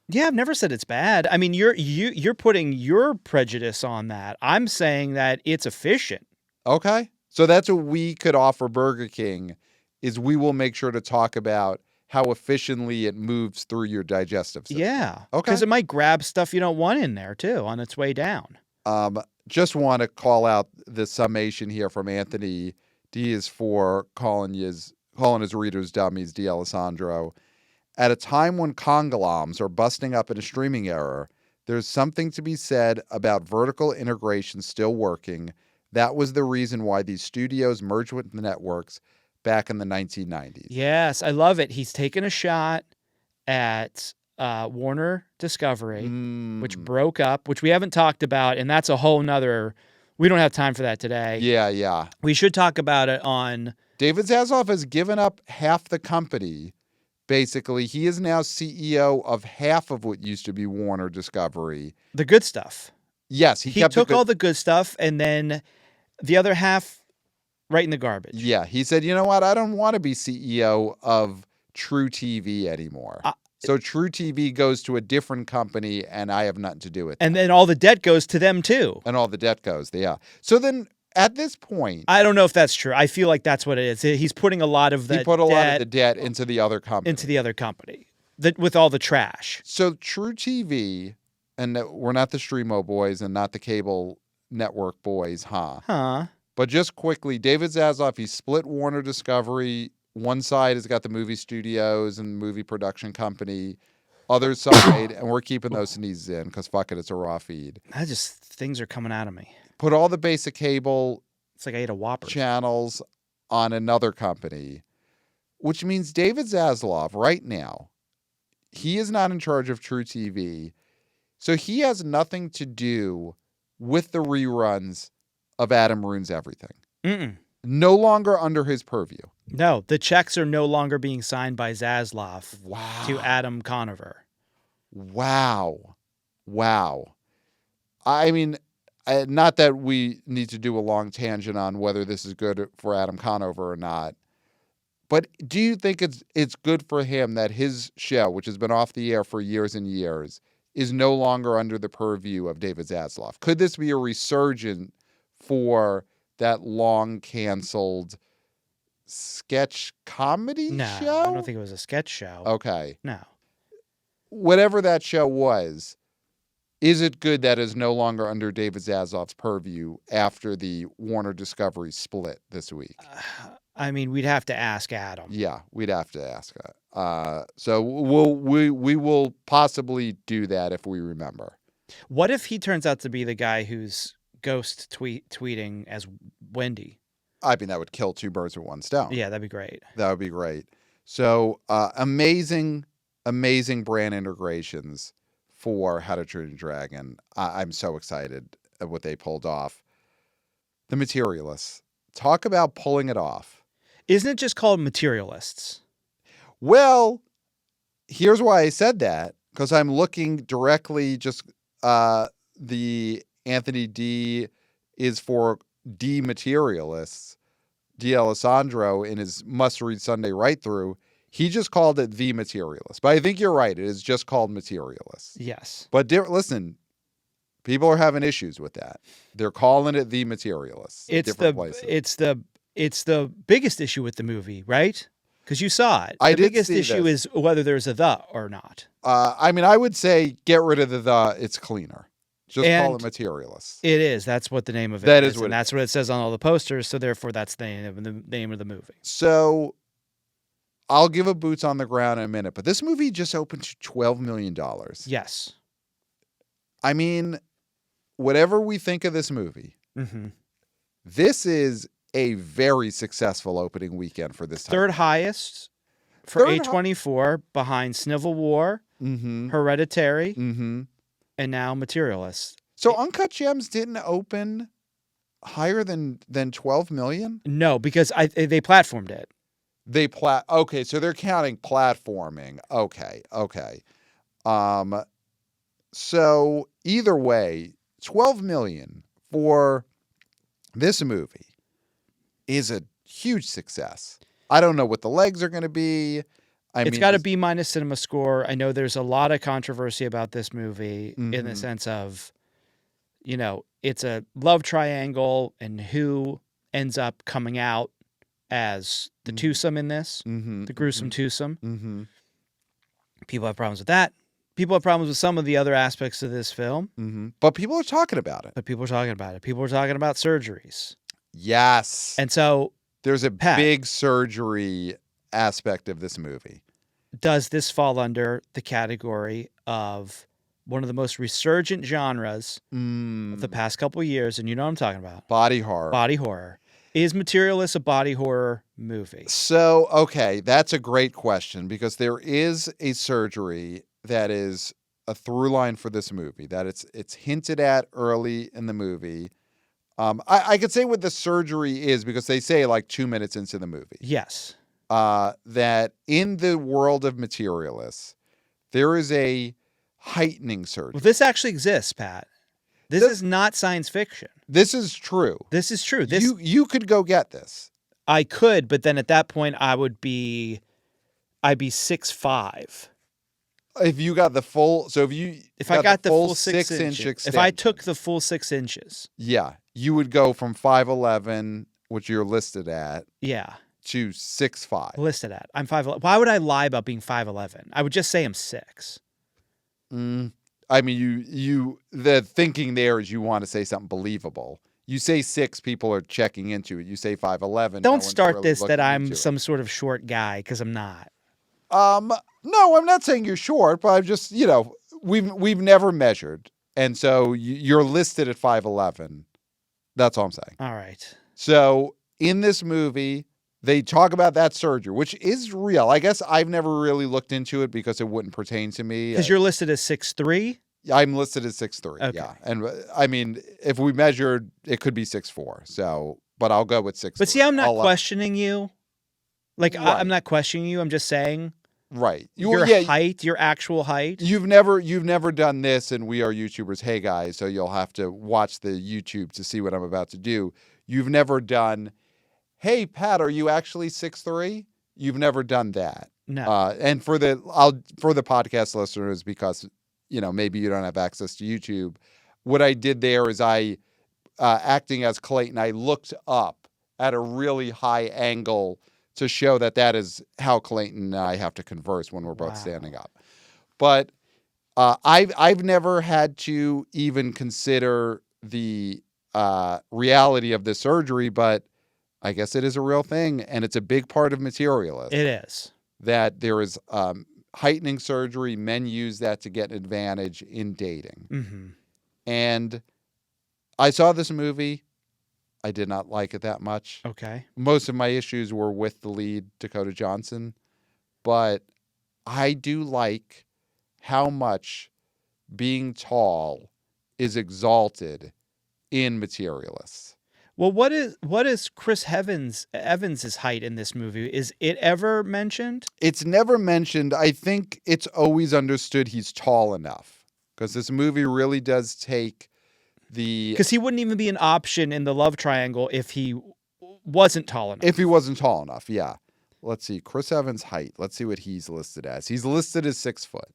Yeah, I've never said it's bad. I mean, you're putting your prejudice on that. I'm saying that it's efficient. Okay. So that's what we could offer Burger King is we will make sure to talk about how efficiently it moves through your digestive system. Yeah. Okay. Because it might grab stuff you don't want in there too on its way down. Just want to call out the summation here from Anthony Diaz for calling his readers dummies, D'Alessandro. At a time when congloms are busting up in a streaming era, there's something to be said about vertical integration still working. That was the reason why these studios merged with the networks back in the 1990s. Yes, I love it. He's taken a shot at Warner Discovery, which broke up, which we haven't talked about, and that's a whole nother. We don't have time for that today. Yeah. We should talk about it on. David Zaslav has given up half the company. Basically, he is now CEO of half of what used to be Warner Discovery. The good stuff. Yes, he took all the good stuff, and then the other half right in the garbage. Yeah, he said, you know what? I don't want to be CEO of True TV anymore. So True TV goes to a different company, and I have nothing to do with it. And then all the debt goes to them, too. And all the debt goes, yeah. So then at this point... I don't know if that's true. I feel like that's what it is. He's putting a lot of the He put a lot of the debt into the other company. With all the trash. So True TV, and we're not the Streamo boys and not the cable network boys, huh? But just quickly, David Zaslav, he split Warner Discovery. One side has got the movie studios and movie production company. Other side, and we're keeping those sneezes in because fuck it, it's a raw feed. Things are coming out of me. Put all the basic cable. It's like I ate a Whopper. Channels on another company, which means David Zaslav right now, he is not in charge of True TV. So he has nothing to do with the reruns of Adam Ruins Everything. No longer under his purview. No, the checks are no longer being signed by Zaslav to Adam Conover. Wow. I mean, not that we need to do a long tangent on whether this is good for Adam Conover or not, but do you think it's good for him that his show, which has been off the air for years and years, is no longer under the purview of David Zaslav? Could this be a resurgence for that long canceled sketch comedy show? No, I don't think it was a sketch show. Okay. No. Whatever that show was, is it good that is no longer under David Zaslav's purview after the Warner Discovery split this week? I mean, we'd have to ask Adam. Yeah, we'd have to ask that. So we will possibly do that if we remember. What if he turns out to be the guy who's ghost tweeting as Wendy? I mean, that would kill two birds with one stone. Yeah, that'd be great. That would be great. So amazing brand integrations for How to Train Your Dragon. I'm so excited at what they pulled off. The Materialists. Talk about pulling it off. Isn't it just called Materialists? Well, here's why I said that, because I'm looking directly the Anthony D is for Dematerialists. D'Alessandro in his must-read Sunday write-through, he just called it The Materialist. But I think you're right. It is just called Materialists. Yes. But listen, people are having issues with that. They're calling it The Materialists. It's the biggest issue with the movie, right? Because you saw it. The biggest issue is whether there's a the or not. I mean, I would say get rid of the. It's cleaner. Just call it Materialists. It is. That's what the name of it that is. What and that's what it says on all the posters. So therefore, that's the name of the movie. So I'll give a boots on the ground in a minute, but this movie just opened to $12 million. Yes. I mean, whatever we think of this movie, this is a very successful opening weekend for this time. Third highest for A24 behind Civil War, Hereditary, and now Materialists. So Uncut Gems didn't open higher than 12 million? No, because they platformed it. Okay, so they're counting platforming. Okay. So either way, 12 million for this movie is a huge success. I don't know what the legs are going to be. It's got a B- cinema score. I know there's a lot of controversy about this movie in the sense of, it's a love triangle and who ends up coming out as the twosome in this, the gruesome twosome. People have problems with that. People have problems with some of the other aspects of this film. But people are talking about it. People are talking about surgeries. Yes. And so there's a big surgery aspect of this movie. Does this fall under the category of one of the most resurgent genres of the past couple of years? And you know what I'm talking about. Body horror. Body horror. Is Materialist a body horror movie? So, okay, that's a great question because there is a surgery that is a through line for this movie, that it's hinted at early in the movie. I could say what the surgery is because they say like 2 minutes into the movie. Yes. That in the world of Materialists, there is a heightening surgery. Well, this actually exists, Pat. This is not science fiction. This is true. This is true. You could go get this. I could, but then at that point I'd be 6'5". If you got the full, if I got the full 6 inch extension, if I took the full 6 inches, yeah, you would go from 5'11", which you're listed at, to 6'5". Listed at. I'm 5'11". Why would I lie about being 5'11"? I would just say I'm 6. I mean, the thinking there is you want to say something believable. You say 6, people are checking into it. You say 5'11". Don't start this that I'm some sort of short guy because I'm not. No, I'm not saying you're short, but I'm just, we've never measured. And so you're listed at 5'11". That's all I'm saying. All right. So in this movie, they talk about that surgery, which is real. I guess I've never really looked into it because it wouldn't pertain to me. Because you're listed as 6'3"? I'm listed as 6'3", okay. yeah. And I mean, if we measured, it could be 6'4". So, but I'll go with 6'3". But see, I'm not questioning you. Like, right. I'm not questioning you. I'm just saying Right. Your Yeah, height, your actual height. you've never done this, and we are YouTubers. Hey guys, so you'll have to watch the YouTube to see what I'm about to do. You've never done, hey Pat, are you actually 6'3"? You've never done that. No. And for the podcast listeners, because maybe you don't have access to YouTube, what I did there is I acting as Clayton, I looked up at a really high angle to show that is how Clayton and I have to converse when we're both standing up. But I've never had to even consider the reality of this surgery, but I guess it is a real thing, and it's a big part of Materialists. It is. That there is heightening surgery. Men use that to get an advantage in dating. Mm-hmm. And I saw this movie. I did not like it that much. Okay. Most of my issues were with the lead, Dakota Johnson. But I do like how much being tall is exalted in Materialists. Well, what is Chris Evans's height in this movie? Is it ever mentioned? It's never mentioned. I think it's always understood he's tall enough, because this movie really does take because he wouldn't even be an option in the love triangle if he wasn't tall enough. If he wasn't tall enough, yeah. Let's see. Chris Evans' height. Let's see what he's listed as. He's listed as 6 foot.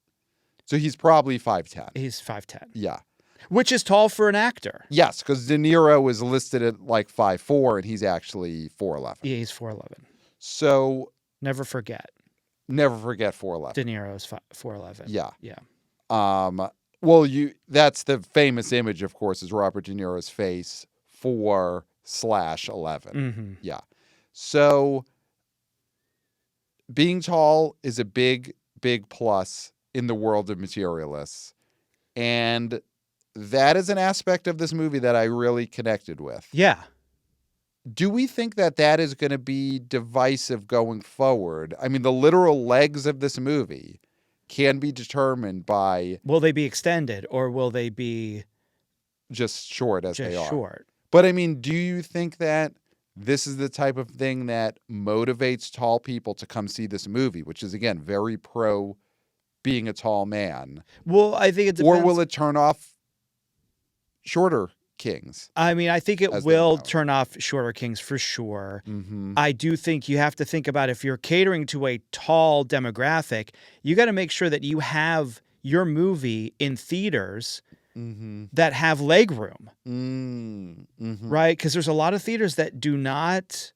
So he's probably 5'10". He's 5'10". Yeah. Which is tall for an actor. Yes, because De Niro is listed at like 5'4", and he's actually 4'11". Yeah, he's 4'11". So never forget 4'11". De Niro's 4'11". Yeah. Yeah. Well, that's the famous image, of course, is Robert De Niro's face 4/11. Mm-hmm. Yeah. So being tall is a big, big plus in the world of Materialists. And that is an aspect of this movie that I really connected with. Yeah. Do we think that is going to be divisive going forward? I mean, the literal legs of this movie can be determined by... Will they be extended, or will they be... just short as they are? Short. But I mean, do you think that this is the type of thing that motivates tall people to come see this movie, which is, again, very pro being a tall man? Well, I think it depends. Or will it turn off shorter kings? I mean, I think it will turn off shorter kings for sure. Mm-hmm. I do think you have to think about, if you're catering to a tall demographic, you got to make sure that you have your movie in theaters that have leg room, right? Because there's a lot of theaters that do not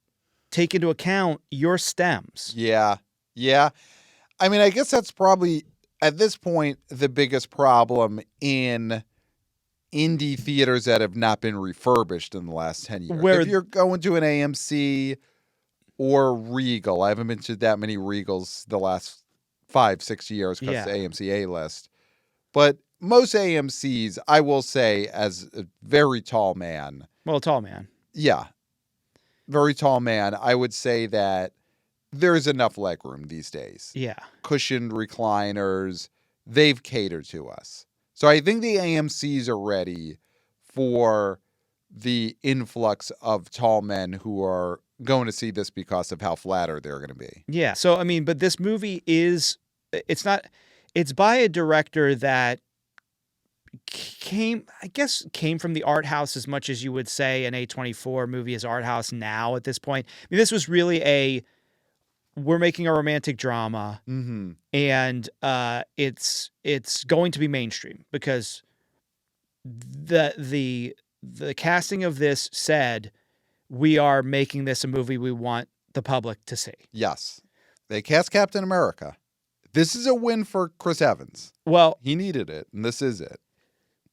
take into account your stems. Yeah. I mean, I guess that's probably, at this point, the biggest problem in indie theaters that have not been refurbished in the last 10 years. If you're going to an AMC or Regal, I haven't been to that many Regals the last 5-6 years because the AMC A-list. But most AMCs, I will say, as a very tall man. Well, tall man. Yeah. Very tall man. I would say that there's enough legroom these days. Yeah. Cushioned recliners. They've catered to us. So I think the AMCs are ready for the influx of tall men who are going to see this because of how flattered they're going to be. Yeah. So, I mean, but this movie it's by a director that came from the art house as much as you would say an A24 movie is art house now at this point. I mean, this was really we're making a romantic drama, and it's going to be mainstream because the casting of this said, we are making this a movie we want the public to see. Yes. They cast Captain America. This is a win for Chris Evans. Well, he needed it, and this is it.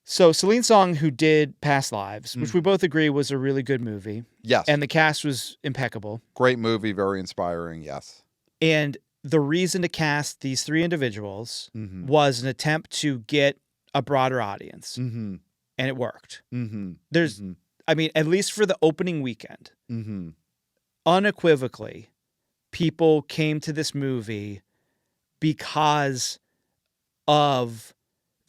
So Celine Song, who did Past Lives, which we both agree was a really good movie. Yes. And the cast was impeccable. Great movie, very inspiring, yes. And the reason to cast these 3 individuals was an attempt to get a broader audience. And it worked. There's, I mean, at least for the opening weekend, unequivocally, people came to this movie because of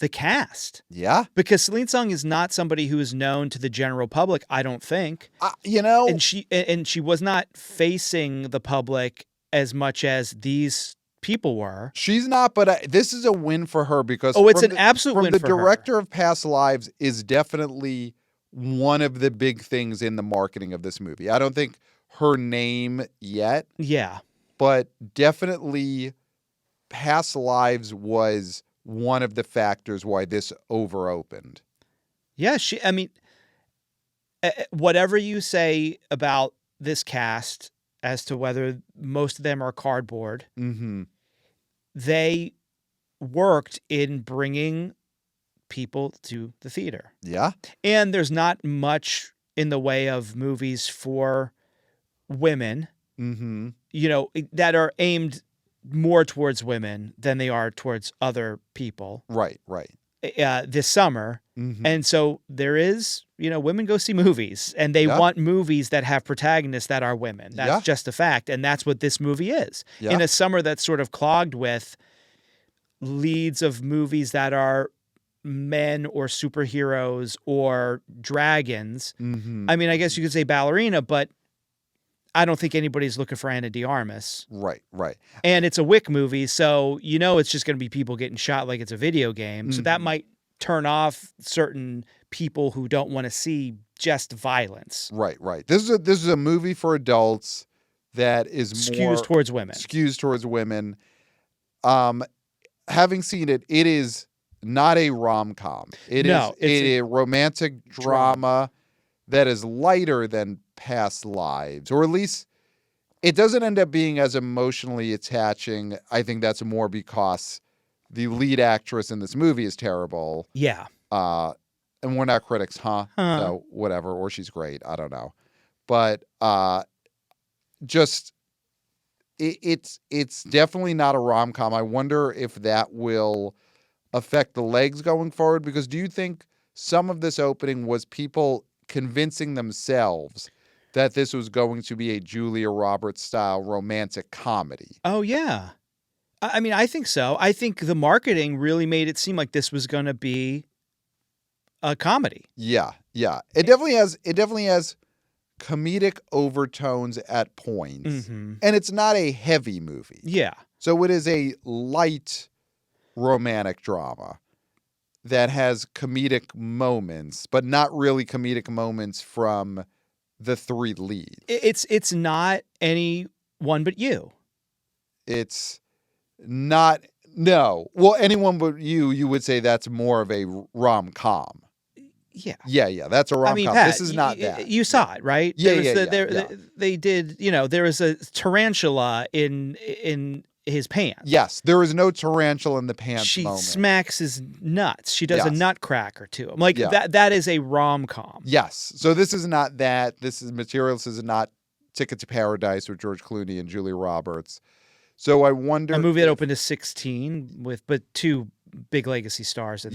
the cast. Yeah. Because Celine Song is not somebody who is known to the general public, I don't think. And she was not facing the public as much as these people were. She's not, but this is a win for her because It's an absolute from win the for her. director of Past Lives is definitely one of the big things in the marketing of this movie. I don't think her name yet. Yeah. But definitely Past Lives was one of the factors why this over-opened. Yeah, whatever you say about this cast as to whether most of them are cardboard, they worked in bringing people to the theater. Yeah. And there's not much in the way of movies for women, that are aimed more towards women than they are towards other people. Right. This summer. And so there is, women go see movies and they want movies that have protagonists that are women. That's just a fact. And that's what this movie is. Yeah. In a summer that's sort of clogged with leads of movies that are men or superheroes or dragons. I mean, I guess you could say ballerina, but I don't think anybody's looking for Ana de Armas. Right. And it's a Wick movie, so it's just going to be people getting shot like it's a video game. So that might turn off certain people who don't want to see just violence. Right. This is a movie for adults that is skews towards women. Having seen it, it is not a rom-com. It's a romantic drama that is lighter than Past Lives, or at least it doesn't end up being as emotionally attaching. I think that's more because the lead actress in this movie is terrible. Yeah. And we're not critics, huh? So whatever, or she's great. I don't know. But it's definitely not a rom-com. I wonder if that will affect the legs going forward, because do you think some of this opening was people convincing themselves that this was going to be a Julia Roberts style romantic comedy? Oh yeah. I mean, I think so. I think the marketing really made it seem like this was going to be a comedy. Yeah. It definitely has comedic overtones at points. And it's not a heavy movie. Yeah. So it is a light romantic drama that has comedic moments, but not really comedic moments from the three leads. It's not Anyone But You. It's not. No. Well, Anyone But You would say that's more of a rom-com. Yeah. That's a rom-com. I mean, Pat, this is not that. You saw it, right? Yeah. They did, there was a tarantula in his pants. Yes, there is no tarantula in the pants she moment. Smacks his nuts. She does a nutcracker to him. Like that is a rom-com. Yes. So this is not that. This is Materials is not Ticket to Paradise with George Clooney and Julia Roberts. So I wonder, a movie that opened to 16 but two big legacy stars.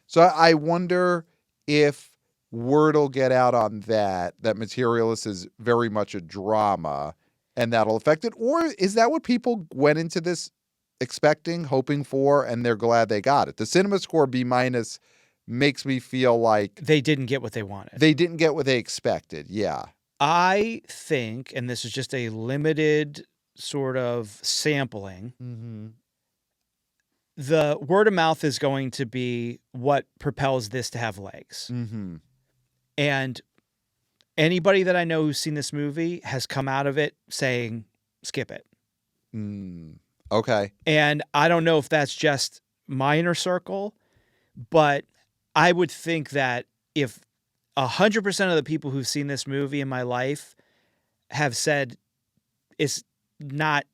So I wonder if word will get out on that Materialist is very much a drama and that'll affect it. Or is that what people went into this expecting, hoping for, and they're glad they got it? The cinema score B- makes me feel like they didn't get what they wanted. They didn't get what they expected. Yeah. I think, and this is just a limited sort of sampling, the word of mouth is going to be what propels this to have legs. And anybody that I know who's seen this movie has come out of it saying, skip it. Okay. And I don't know if that's just my inner circle, but I would think that if 100% of the people who've seen this movie in my life have said it's not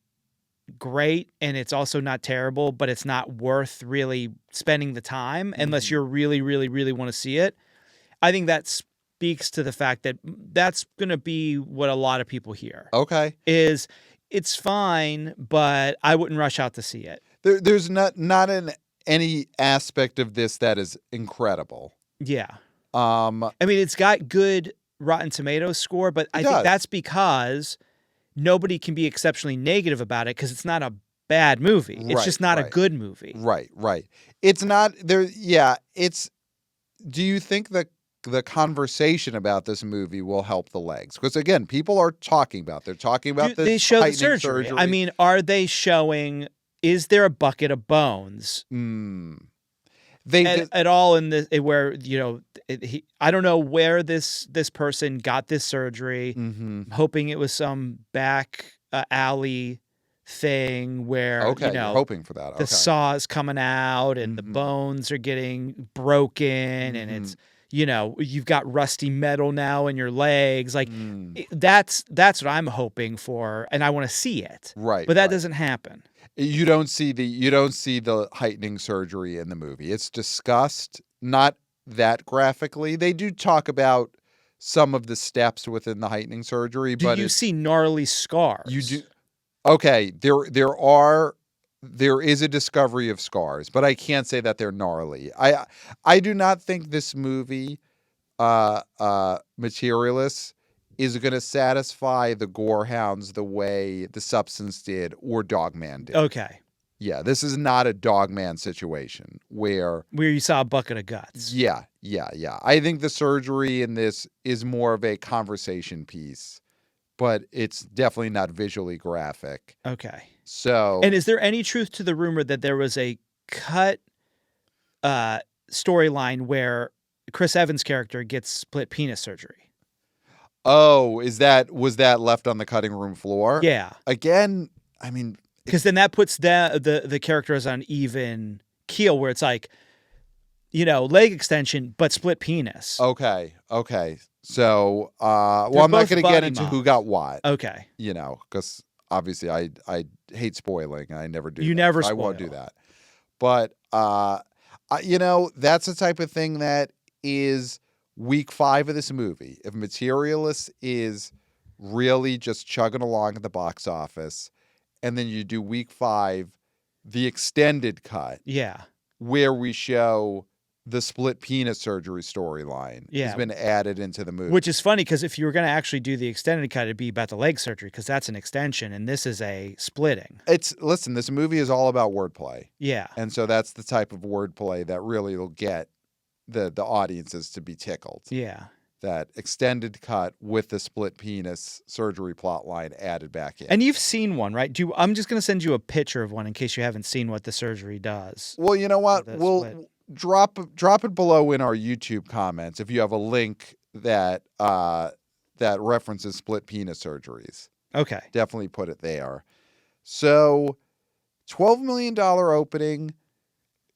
great and it's also not terrible, but it's not worth really spending the time unless you're really, really, really want to see it, I think that speaks to the fact that that's going to be what a lot of people hear. Okay. Is it's fine, but I wouldn't rush out to see it. There's not any aspect of this that is incredible. Yeah. I mean, it's got good Rotten Tomatoes score, but I think that's because nobody can be exceptionally negative about it because it's not a bad movie. It's just not a good movie. Right. It's not there. Yeah. Do you think that the conversation about this movie will help the legs. Because again, people are talking about. They're talking about They this show the heightening surgery. I mean, are they showing? Is there a bucket of bones They at all in this? Where I don't know where this person got this surgery. Mm-hmm. I'm hoping it was some back alley thing where Okay, you're hoping for that. the Okay. saw is coming out and the bones are getting broken and it's you've got rusty metal now in your legs. Like that's what I'm hoping for, and I want to see it. Right. But that doesn't happen. You don't see the heightening surgery in the movie. It's discussed, not that graphically. They do talk about some of the steps within the heightening surgery, Do but you see gnarly scars? you do. Okay, there is a discovery of scars, but I can't say that they're gnarly. I do not think this movie, Materialists, is going to satisfy the gore hounds the way The Substance did or Dogman did. Okay. Yeah, this is not a Dogman situation where you saw a bucket of guts. Yeah. I think the surgery in this is more of a conversation piece, but it's definitely not visually graphic. Okay. So, and is there any truth to the rumor that there was a cut storyline where Chris Evans' character gets split penis surgery? Oh, was that left on the cutting room floor? Yeah. Again, I mean, because then that puts the characters on even keel where it's like, leg extension but split penis. Okay. So, well, I'm not going to get into who got what. Okay. Because obviously I hate spoiling. I never do. You never spoil. I won't do that. But that's the type of thing that is week 5 of this movie. If Materialists is really just chugging along at the box office, and then you do week 5, the extended cut. Yeah. Where we show the split penis surgery storyline has been added into the movie. Which is funny because if you were going to actually do the extended cut, it'd be about the leg surgery because that's an extension and this is a splitting. Listen, this movie is all about wordplay. Yeah. And so that's the type of wordplay that really will get the audiences to be tickled. Yeah. That extended cut with the split penis surgery plot line added back in. And you've seen one, right? I'm just going to send you a picture of one in case you haven't seen what the surgery does. Well, you know what? We'll drop it below in our YouTube comments if you have a link that references split penis surgeries. Okay. Definitely put it there. So, $12 million opening.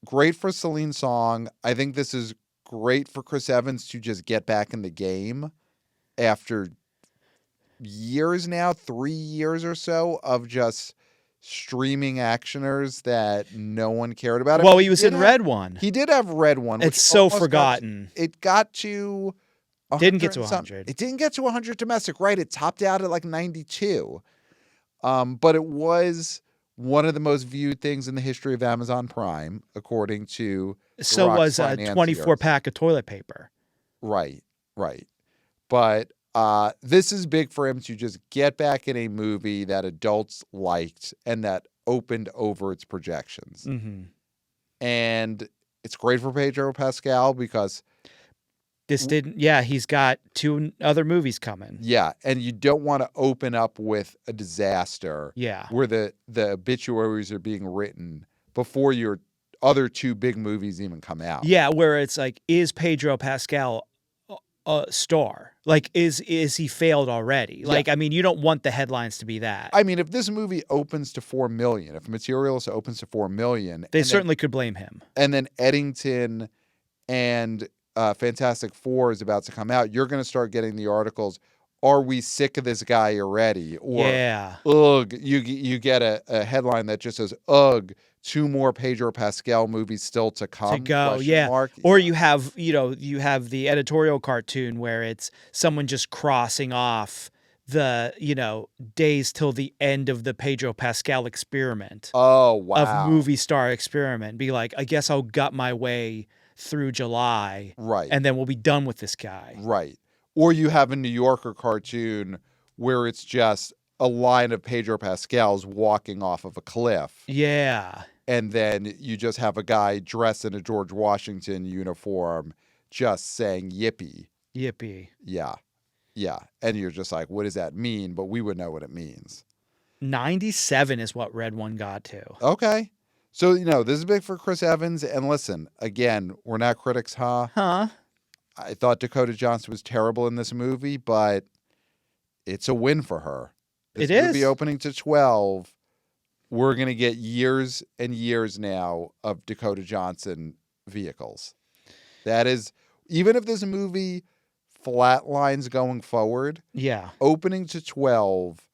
Great for Celine Song. I think this is great for Chris Evans to just get back in the game after years now, 3 years or so of just streaming actioners that no one cared about. Well, he was in Red One. He did have Red One. It's so forgotten. It got to 100. Didn't get to 100. It didn't get to 100 domestic, right? It topped out at like 92. But it was one of the most viewed things in the history of Amazon Prime, according to so was a 24-pack of toilet paper. Right. But this is big for him to just get back in a movie that adults liked and that opened over its projections. Mm-hmm. And it's great for Pedro Pascal because this didn't. Yeah, he's got 2 other movies coming. Yeah, and you don't want to open up with a disaster. Yeah, where the obituaries are being written before your other 2 big movies even come out. Yeah, where it's like, is Pedro Pascal a star? Like, is he failed already? Yeah. Like, I mean, you don't want the headlines to be that. I mean, if this movie opens to $4 million, if Materials opens to $4 million, they certainly could blame him. And then Eddington and Fantastic Four is about to come out, you're going to start getting the articles, are we sick of this guy already? Or, ugh, you get a headline that just says, ugh, 2 more Pedro Pascal movies still to come. To go, yeah. Or you have the editorial cartoon where it's someone just crossing off the, days till the end of the Pedro Pascal experiment. Oh, wow. Of movie star experiment. Be like, I guess I'll gut my way through July. Right. And then we'll be done with this guy. Right. Or you have a New Yorker cartoon where it's just a line of Pedro Pascal's walking off of a cliff. Yeah. And then you just have a guy dressed in a George Washington uniform just saying yippee. Yippee. Yeah. Yeah. And you're just like, what does that mean? But we would know what it means. 97 is what Red One got to. Okay. So, this is big for Chris Evans. And listen, again, we're not critics, huh? Huh? I thought Dakota Johnson was terrible in this movie, but it's a win for her. This movie opening to 12, we're going to get years and years now of Dakota Johnson vehicles. That is, even if this movie flatlines going forward, opening to 12,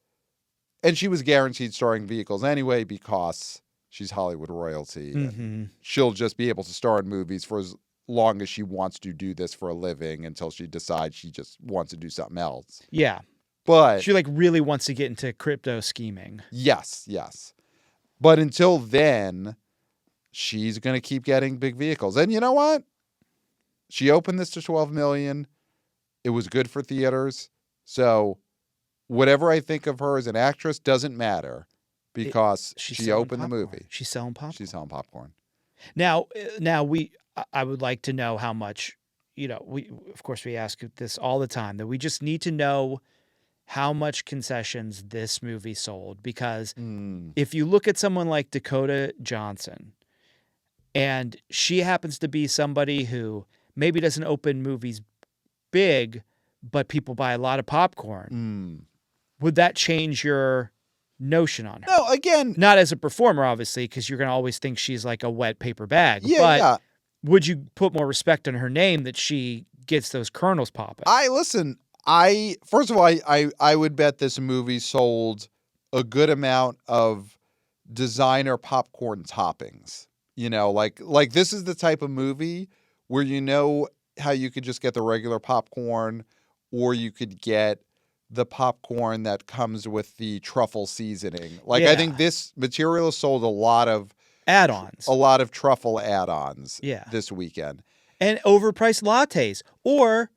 and she was guaranteed starring vehicles anyway because she's Hollywood royalty. And she'll just be able to star in movies for as long as she wants to do this for a living until she decides she just wants to do something else. Yeah. But she really wants to get into crypto scheming. Yes. But until then, she's going to keep getting big vehicles. And you know what? She opened this to 12 million. It was good for theaters. So whatever I think of her as an actress doesn't matter because she opened the movie. She's selling popcorn. She's selling popcorn. Now I would like to know how much, of course we ask this all the time, that we just need to know how much concessions this movie sold, because if you look at someone like Dakota Johnson, and she happens to be somebody who maybe doesn't open movies big, but people buy a lot of popcorn, would that change your notion on her? No, again, not as a performer, obviously, because you're going to always think she's like a wet paper bag. But would you put more respect on her name that she gets those kernels popping? First of all, I would bet this movie sold a good amount of designer popcorn toppings. Like this is the type of movie where how you could just get the regular popcorn, or you could get the popcorn that comes with the truffle seasoning. I think this Materialist sold a lot of add-ons, a lot of truffle add-ons this weekend. And overpriced lattes or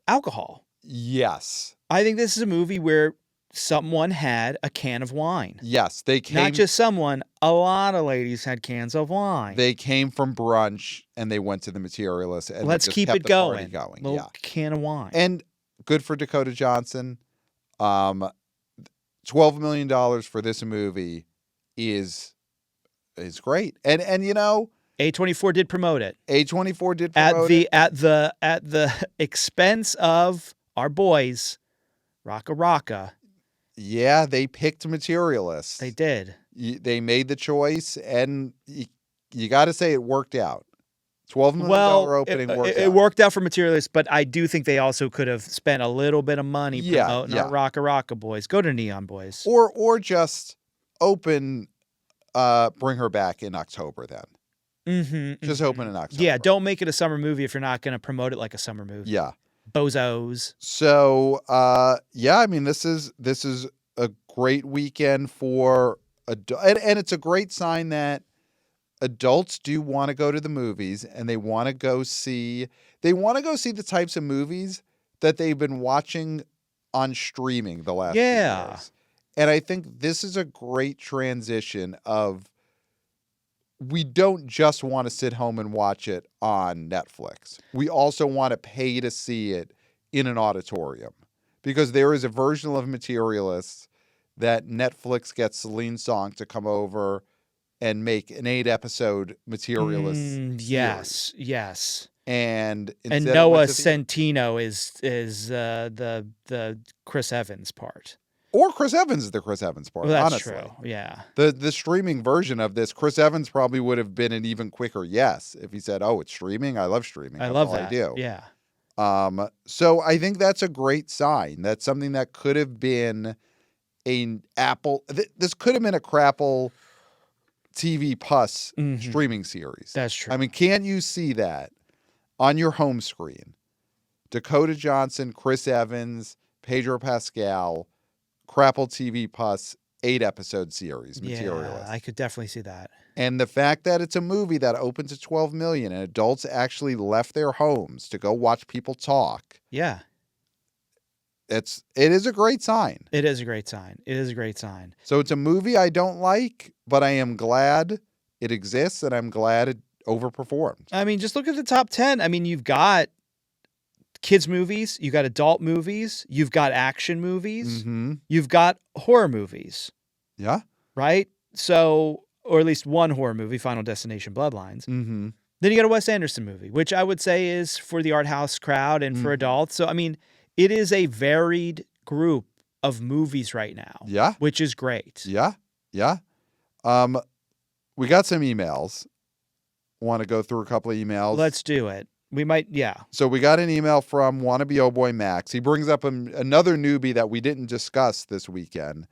alcohol. Yes. I think this is a movie where someone had a can of wine. Yes, they came. Not just someone, a lot of ladies had cans of wine. They came from brunch and they went to the Materialist. And let's keep it going. Little can of wine. And good for Dakota Johnson. $12 million for this movie is great. And A24 did promote it. A24 did promote it at the expense of our boys, Raka. Yeah, they picked Materialists. They did. They made the choice, and you got to say it worked out. $12 million opening worked out. It worked out for Materialists, but I do think they also could have spent a little bit of money promoting our Raka boys. Go to Neon Boys. Or just bring her back in October then. Just open in October. Yeah, don't make it a summer movie if you're not going to promote it like a summer movie. Yeah. Bozos. So, this is a great weekend for and it's a great sign that adults do want to go to the movies, and they want to go see the types of movies that they've been watching on streaming the last few years. And I think this is a great transition of, we don't just want to sit home and watch it on Netflix. We also want to pay to see it in an auditorium, because there is a version of Materialists that Netflix gets Celine Song to come over and make an 8-episode Materialist series. Yes. And Noah Centino is the Chris Evans part. Or Chris Evans is the Chris Evans part, well, that's honestly. True, yeah. The streaming version of this, Chris Evans probably would have been an even quicker yes if he said, "Oh, it's streaming? I love streaming. I love all that. I do." Yeah. So I think that's a great sign. That's something that could have been an Apple. This could have been a Crapple TV Plus streaming series. That's true. I mean, can't you see that on your home screen? Dakota Johnson, Chris Evans, Pedro Pascal, Crapple TV Plus 8-episode series, Materialist. Yeah, I could definitely see that. And the fact that it's a movie that opened to 12 million and adults actually left their homes to go watch people talk. Yeah. It is a great sign. It is a great sign. So it's a movie I don't like, but I am glad it exists, and I'm glad it overperformed. I mean, just look at the top 10. I mean, you've got kids movies, you've got adult movies, you've got action movies, Mm-hmm. you've got horror movies, Yeah. right? So, or at least one horror movie, Final Destination Bloodlines. Mm-hmm. Then you got a Wes Anderson movie, which I would say is for the art house crowd and for adults. So, I mean, it is a varied group of movies right now. Yeah. Which is great. Yeah. Yeah. We got some emails. Want to go through a couple of emails? Let's do it. We might, yeah. So we got an email from Wannabe Oh Boy Max. He brings up another newbie that we didn't discuss this weekend.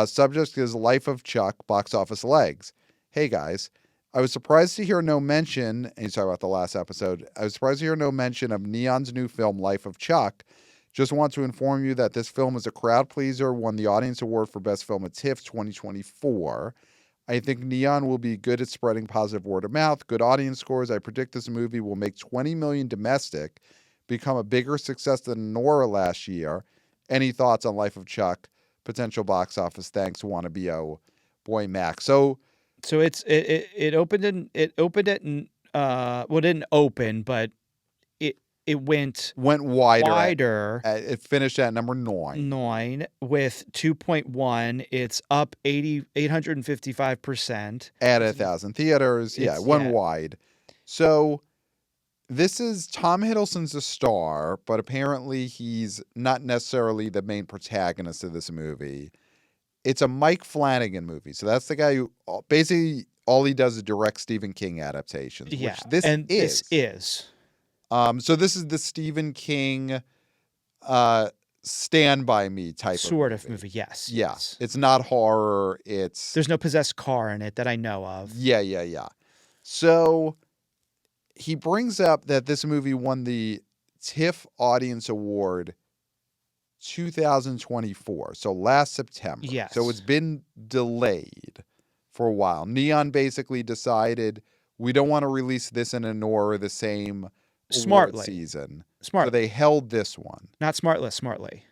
Subject is Life of Chuck, box office legs. Hey guys, I was surprised to hear no mention, and he's talking about the last episode, I was surprised to hear no mention of Neon's new film, Life of Chuck. Just want to inform you that this film is a crowd pleaser, won the Audience Award for Best Film at TIFF 2024. I think Neon will be good at spreading positive word of mouth, good audience scores. I predict this movie will make $20 million domestic, become a bigger success than Nora last year. Any thoughts on Life of Chuck? Potential box office. Thanks, Wannabe Oh Boy Max. So it opened it didn't open, but it went wider. It finished at number 9 with 2.1. It's up 855%. at 1,000 theaters. Yeah, it went wide. So this is Tom Hiddleston's a star, but apparently he's not necessarily the main protagonist of this movie. It's a Mike Flanagan movie. So that's the guy who basically all he does is direct Stephen King adaptations. Yeah, which this is. So this is the Stephen King Stand By Me type sort of movie. Yes. Yeah. Yes. It's not horror. There's no possessed car in it that I know of. Yeah. So he brings up that this movie won the TIFF Audience Award 2024. So last September. Yes. So it's been delayed for a while. Neon basically decided we don't want to release this in a Nora the same award season. So they held this one. Not smartly.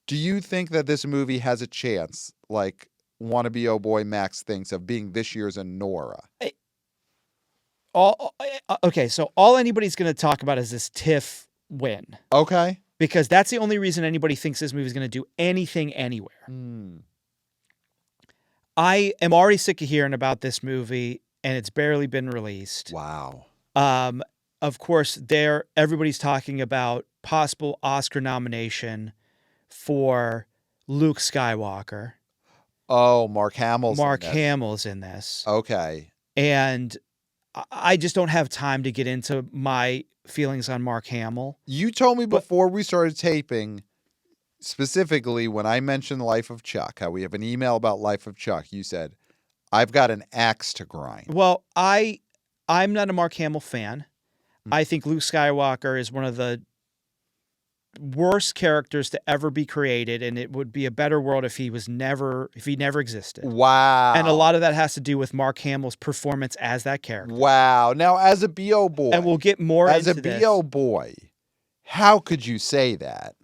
Do you think that this movie has a chance, like Wannabe Oh Boy Max thinks, of being this year's Nora? Okay, so all anybody's going to talk about is this TIFF win. Okay. Because that's the only reason anybody thinks this movie is going to do anything anywhere. I am already sick of hearing about this movie, and it's barely been released. Wow. Of course, everybody's talking about possible Oscar nomination for Luke Skywalker. Oh, Mark Hamill's in this. Okay. And I just don't have time to get into my feelings on Mark Hamill. You told me before we started taping, specifically when I mentioned Life of Chuck, how we have an email about Life of Chuck, you said, I've got an axe to grind. Well, I'm not a Mark Hamill fan. I think Luke Skywalker is one of the worst characters to ever be created, and it would be a better world if he never existed. Wow. And a lot of that has to do with Mark Hamill's performance as that character. Wow. Now, as a BO boy, and we'll get more into this. As a BO boy, how could you say that?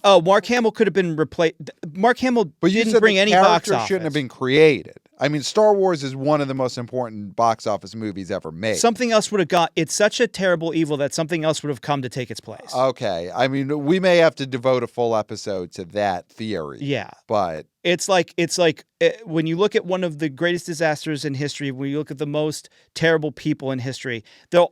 Mark Hamill could have been replaced. Mark Hamill didn't bring any box office. Shouldn't have been created. I mean, Star Wars is one of the most important box office movies ever made. Something else would have got. It's such a terrible evil that something else would have come to take its place. Okay. I mean, we may have to devote a full episode to that theory. Yeah. But it's like when you look at one of the greatest disasters in history, when you look at the most terrible people in history,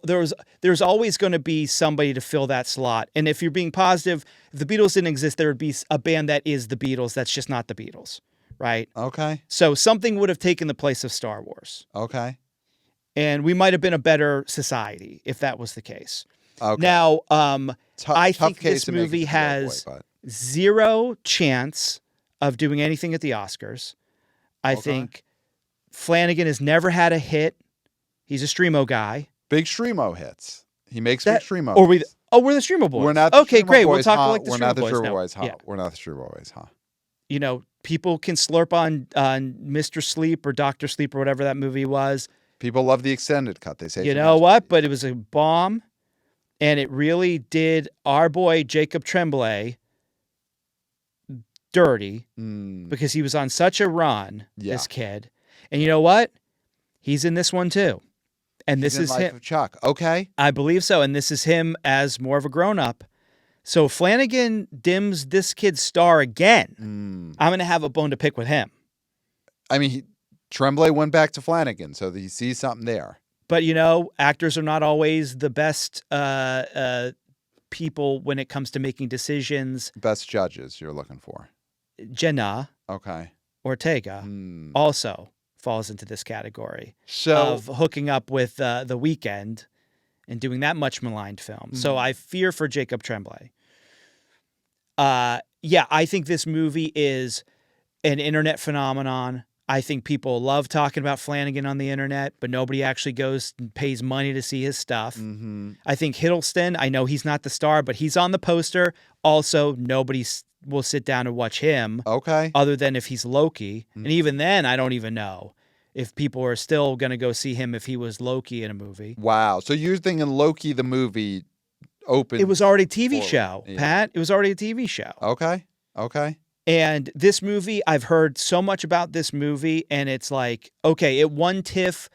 there's always going to be somebody to fill that slot. And if you're being positive, if the Beatles didn't exist, there would be a band that is the Beatles. That's just not the Beatles. Right? Okay. So something would have taken the place of Star Wars. Okay. And we might have been a better society if that was the case. Okay. Now, I think this movie has zero chance of doing anything at the Oscars. I think Flanagan has never had a hit. He's a Streamo guy. Big Streamo hits. He makes big Streamo hits. We're the Streamo boys. We're not the okay, Streamo great. Boys, We'll talk like the Streamo boys. We're not the Streamo boys, huh? Yeah. We're not the Streamo boys, huh? You know, people can slurp on Mr. Sleep or Dr. Sleep or whatever that movie was. People love the extended cut. They say, you know what? But it was a bomb, and it really did our boy Jacob Tremblay dirty because he was on such a run, this kid. And you know what? He's in this one too. And He's this in is Life him. of Chuck. Okay. I believe so. And this is him as more of a grown-up. So Flanagan dims this kid's star again. I'm going to have a bone to pick with him. I mean, Tremblay went back to Flanagan, so he sees something there. But, actors are not always the best people when it comes to making decisions. Best judges you're looking for. Jenna Okay. Ortega also falls into this category So of hooking up with The Weeknd and doing that much maligned film. So I fear for Jacob Tremblay. I think this movie is an internet phenomenon. I think people love talking about Flanagan on the internet, but nobody actually goes and pays money to see his stuff. I think Hiddleston, I know he's not the star, but he's on the poster. Also, nobody will sit down and watch him. Okay. Other than if he's Loki. And even then, I don't even know if people are still going to go see him if he was Loki in a movie. Wow. So you're thinking Loki the movie opened. It was already a TV forward. show, Yeah. Pat. It was already a TV show. Okay. And this movie, I've heard so much about this movie, and it's like, okay, it won TIFF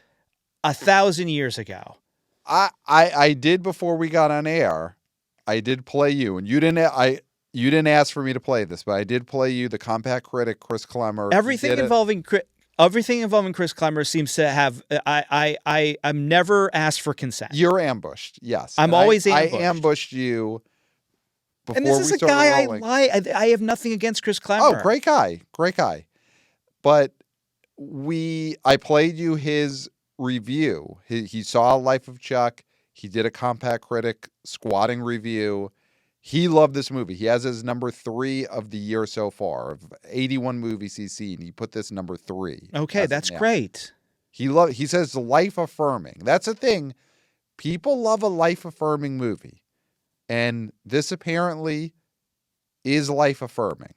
1,000 years ago. I did before we got on air. I did play you, and you didn't ask for me to play this, but I did play you the compact critic Chris Klemmer. Everything involving Chris Klemmer seems to have. I'm never asked for consent. You're ambushed. Yes, I'm always ambushed. I ambushed you. Before And this is we a started guy rolling. I have nothing against Chris Klemmer. Oh, great guy. But I played you his review. He saw Life of Chuck. He did a compact critic squatting review. He loved this movie. He has his number 3 of the year so far. Of 81 movies he's seen, he put this number 3. Okay, that's great. He says life affirming. That's a thing. People love a life affirming movie. And this apparently is life affirming.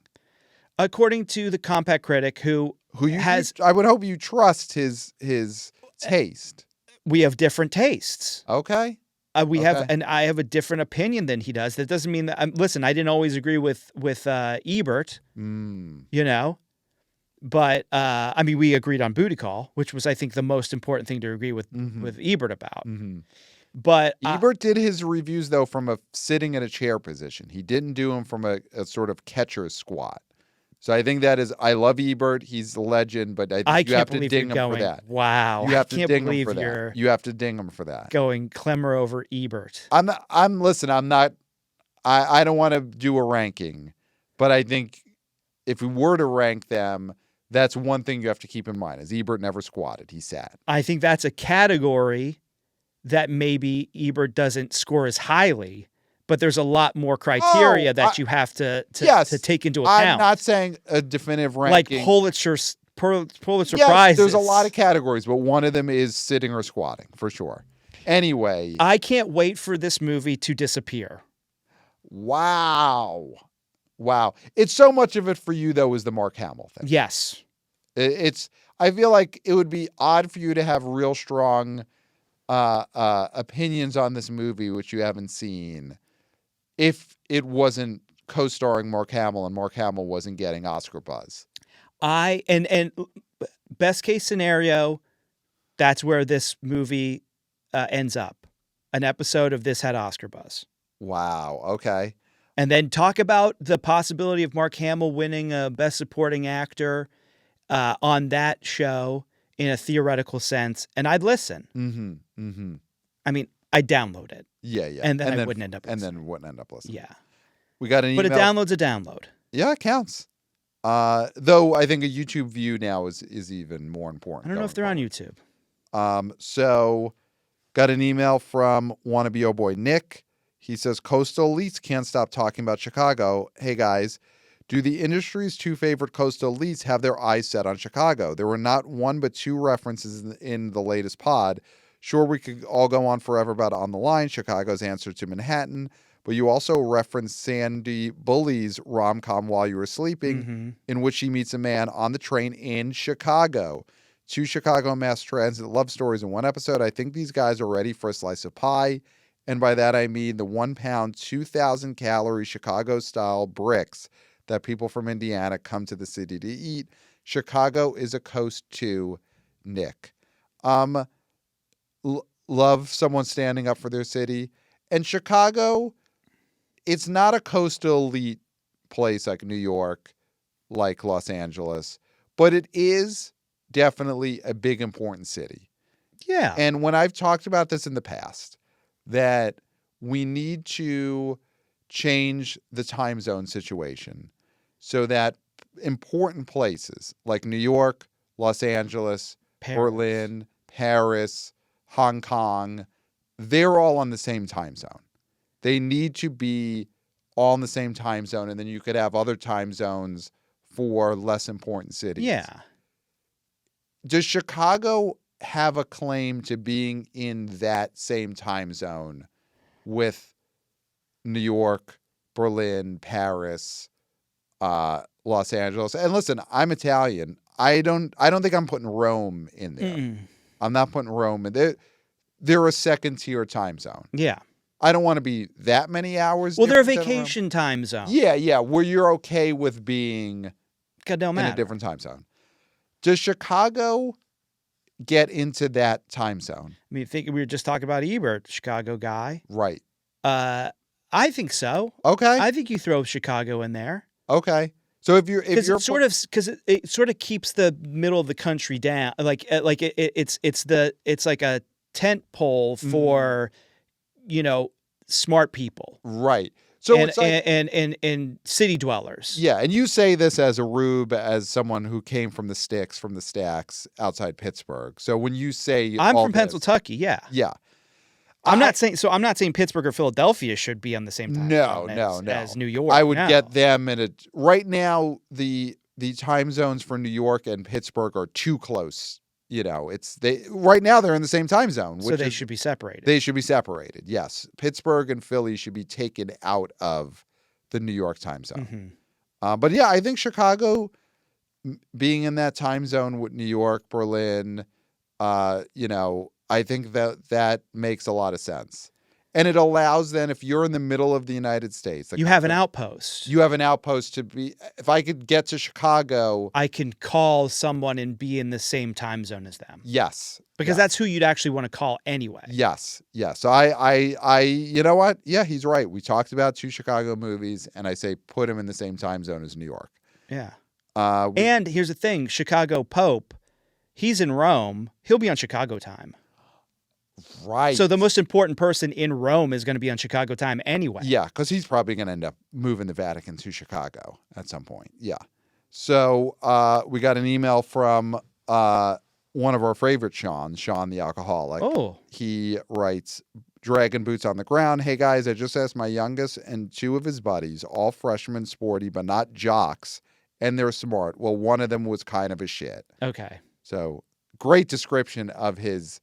According to the compact critic who I would hope you trust his taste. We have different tastes. Okay. I have a different opinion than he does. That doesn't mean that. Listen, I didn't always agree with Ebert. But we agreed on Booty Call, which was, I think, the most important thing to agree with Ebert about. But Ebert did his reviews though from a sitting in a chair position. He didn't do them from a sort of catcher's squat. So I think that is. I love Ebert. He's a legend, but I think you have to ding him for that. Wow, you have I to can't ding him believe for you're that. You have to ding him for that. Going Klemmer over Ebert. Listen, I'm not. I don't want to do a ranking, but I think if we were to rank them, that's one thing you have to keep in mind: is Ebert never squatted; he sat. I think that's a category that maybe Ebert doesn't score as highly, but there's a lot more criteria that you have to take into account. I'm not saying a definitive ranking. Like Pulitzer yes, prizes. There's a lot of categories, but one of them is sitting or squatting for sure. Anyway. I can't wait for this movie to disappear. Wow. It's so much of it for you though is the Mark Hamill thing. Yes. I feel like it would be odd for you to have real strong opinions on this movie, which you haven't seen, if it wasn't co-starring Mark Hamill and Mark Hamill wasn't getting Oscar buzz. And best case scenario, that's where this movie ends up. An episode of this had Oscar buzz. Wow. Okay. And then talk about the possibility of Mark Hamill winning a Best Supporting Actor on that show in a theoretical sense, and I'd listen. I mean, I'd download it. Yeah. And then I wouldn't end up listening. And then wouldn't end up listening. Yeah. We got an email. But a download's a download. Yeah, it counts. Though I think a YouTube view now is even more important. I don't know if they're on YouTube. So got an email from wannabe oh boy Nick. He says, Coastal Elites can't stop talking about Chicago. Hey guys, do the industry's 2 favorite coastal elites have their eyes set on Chicago? There were not 1 but 2 references in the latest pod. Sure, we could all go on forever about On the Line, Chicago's answer to Manhattan, but you also referenced Sandy Bully's rom-com While You Were Sleeping, in which she meets a man on the train in Chicago. 2 Chicago mass transit love stories in 1 episode. I think these guys are ready for a slice of pie. And by that I mean the 1 pound, 2,000 calorie Chicago-style bricks that people from Indiana come to the city to eat. Chicago is a coast too, Nick. love someone standing up for their city. And Chicago, it's not a coastal elite place like New York, like Los Angeles, but it is definitely a big, important city. Yeah. And when I've talked about this in the past, that we need to change the time zone situation so that important places like New York, Los Angeles, Berlin, Paris, Hong Kong, they're all on the same time zone. They need to be all in the same time zone, and then you could have other time zones for less important cities. Yeah. Does Chicago have a claim to being in that same time zone with New York, Berlin, Paris, Los Angeles? And listen, I'm Italian. I don't think I'm putting Rome in there. Mm-mm. I'm not putting Rome in there. They're a second tier time zone. Yeah. I don't want to be that many hours. Well, they're a different than Rome. vacation time zone. Yeah, where you're okay with being God, don't in matter. a different time zone. Does Chicago get into that time zone? I mean, think we were just talking about Ebert, Chicago guy. Right. I think so. Okay. I think you throw Chicago in there. Okay. So if you're Because it sort of keeps the middle of the country down. It's like a tent pole for, smart people. Right. So and, it's like, and city dwellers. yeah, and you say this as a rube, as someone who came from the stacks outside Pittsburgh. So when you say I'm all from this, Pennsylvanie, yeah. Yeah. I'm not saying Pittsburgh or Philadelphia should be on the same time zone as New York. I would get them in right now the time zones for New York and Pittsburgh are too close. Right now they're in the same time zone. So they should be separated. They should be separated. Yes. Pittsburgh and Philly should be taken out of the New York time zone. Mm-hmm. But yeah, I think Chicago being in that time zone with New York, Berlin, I think that makes a lot of sense. And it allows then, if you're in the middle of the United States, you have an outpost. You have an outpost to be. If I could get to Chicago, I can call someone and be in the same time zone as them. Yes. Because that's who you'd actually want to call anyway. Yes. So I you know what? Yeah, he's right. We talked about 2 Chicago movies, and I say put him in the same time zone as New York. Yeah. And here's the thing: Chicago Pope, he's in Rome. He'll be on Chicago time. Right. So the most important person in Rome is going to be on Chicago time anyway. Yeah, because he's probably going to end up moving the Vatican to Chicago at some point. Yeah. So we got an email from one of our favorite Sean the alcoholic. Oh. He writes, Dragon Boots on the ground. Hey, guys, I just asked my youngest and 2 of his buddies, all freshmen, sporty, but not jocks, and they're smart. Well, one of them was kind of a shit. Okay. So great description of his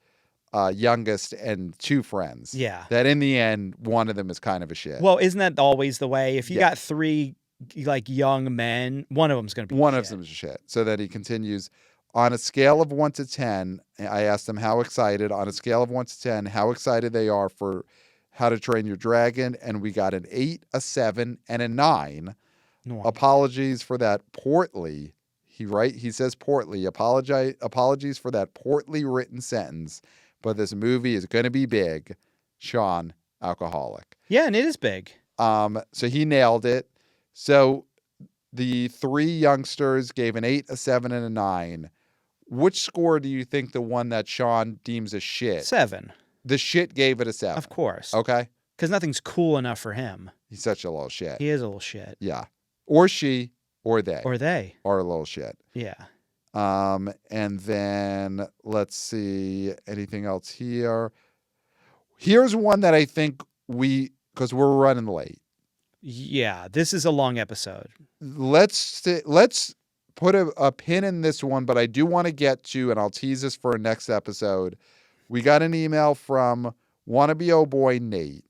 youngest and 2 friends. Yeah. That in the end, one of them is kind of a shit. Well, isn't that always the way? If you got 3 young men, one of them's going to be one of them is a shit. So that he continues, on a scale of 1 to 10, I asked them how excited, on a scale of 1 to 10, how excited they are for How to Train Your Dragon, and we got an 8, a 7, and a 9. No. Apologies for that portly. He says portly. Apologies for that portly written sentence. But this movie is going to be big. Sean, alcoholic. Yeah, and it is big. So he nailed it. So the 3 youngsters gave an 8, a 7, and a 9. Which score do you think the one that Sean deems a shit? 7. The shit gave it a 7. Of course. Okay. Because nothing's cool enough for him. He's such a little shit. He is a little shit. Yeah. Or she, or they. Or they. Are a little shit. Yeah. And then let's see anything else here. Here's one that I think because we're running late. Yeah, this is a long episode. Let's put a pin in this one, but I do want to get to, and I'll tease this for a next episode. We got an email from wannabe oh boy Nate,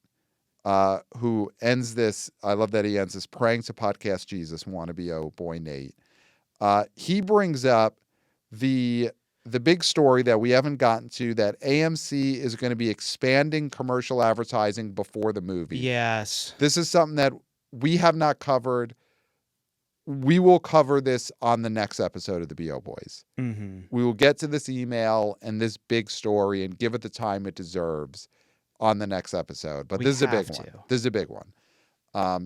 who ends this. I love that he ends this praying to podcast Jesus. Wannabe oh boy Nate. He brings up the big story that we haven't gotten to, that AMC is going to be expanding commercial advertising before the movie. Yes. This is something that we have not covered. we will cover this on the next episode of the BO Boys. Mm-hmm. We will get to this email and this big story and give it the time it deserves on the next episode. But this is a big one. This is a big one.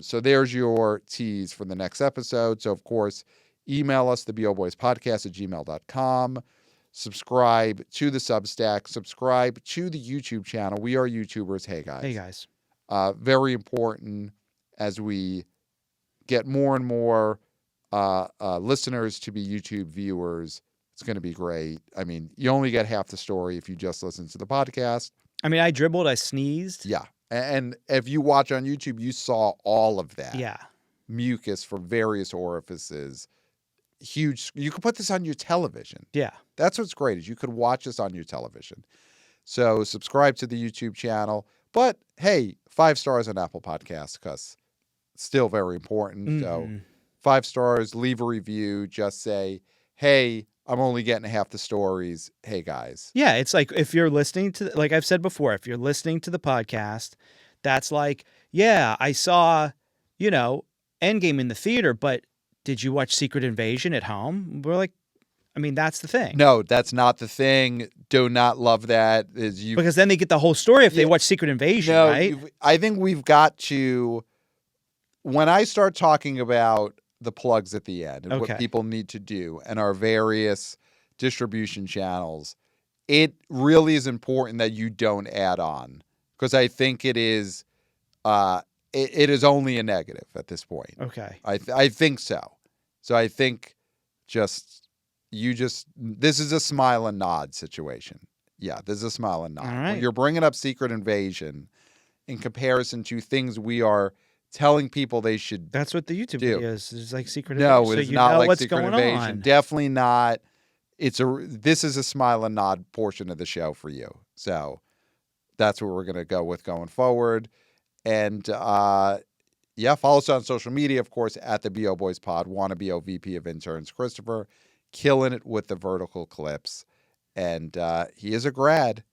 So there's your tease for the next episode. So, of course, email us, theboboyspodcast@gmail.com. Subscribe to the Substack. Subscribe to the YouTube channel. We are YouTubers. Hey, guys. Hey, guys. Very important as we get more and more listeners to be YouTube viewers. It's going to be great. I mean, you only get half the story if you just listen to the podcast. I mean, I dribbled, I sneezed. Yeah. And if you watch on YouTube, you saw all of that. Yeah. Mucus from various orifices. Huge. You could put this on your television. Yeah. That's what's great is you could watch this on your television. So subscribe to the YouTube channel. But hey, 5 stars on Apple Podcasts because it's still very important. Mm-hmm. So 5 stars, leave a review. Just say, hey, I'm only getting half the stories. Hey, guys. Yeah, it's like if you're listening to, like I've said before, if you're listening to the podcast, that's like, yeah, I saw, Endgame in the theater, but did you watch Secret Invasion at home? We're like, I mean, that's the thing. No, that's not the thing. Do not love that. Because then they get the whole story if they watch Secret Invasion, right? I think we've got to, when I start talking about the plugs at the end and what people need to do and our various distribution channels, it really is important that you don't add on because I think it is it is only a negative at this point. Okay. I think so. So I think this is a smile and nod situation. Yeah, this is a smile and nod. All right. When you're bringing up Secret Invasion in comparison to things we are telling people they should That's what the YouTube do. video is. It's like Secret No, Invasion. it's So not like what's Secret going Invasion. on. Definitely not. This is a smile and nod portion of the show for you. So that's what we're going to go with going forward. And follow us on social media, of course, at the BO Boys Pod. Wannabe VP of Interns, Christopher, killing it with the vertical clips. And he is a grad.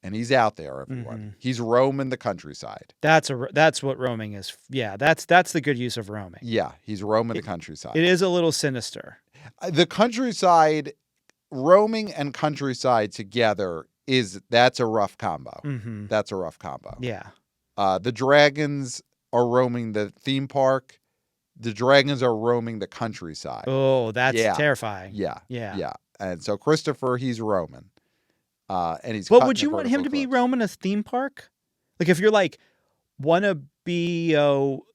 And he's out there, everyone. Mm-hmm. He's roaming the countryside. That's what roaming is. Yeah, that's the good use of roaming. Yeah, he's roaming the countryside. It is a little sinister. The countryside, roaming and countryside together, that's a rough combo. Mm-hmm. That's a rough combo. Yeah. The dragons are roaming the theme park. The dragons are roaming the countryside. Oh, that's terrifying. Yeah. Yeah. Yeah. And so Christopher, he's roaming. And he's. But would you want him to be roaming a theme park? Like if you're like wanna be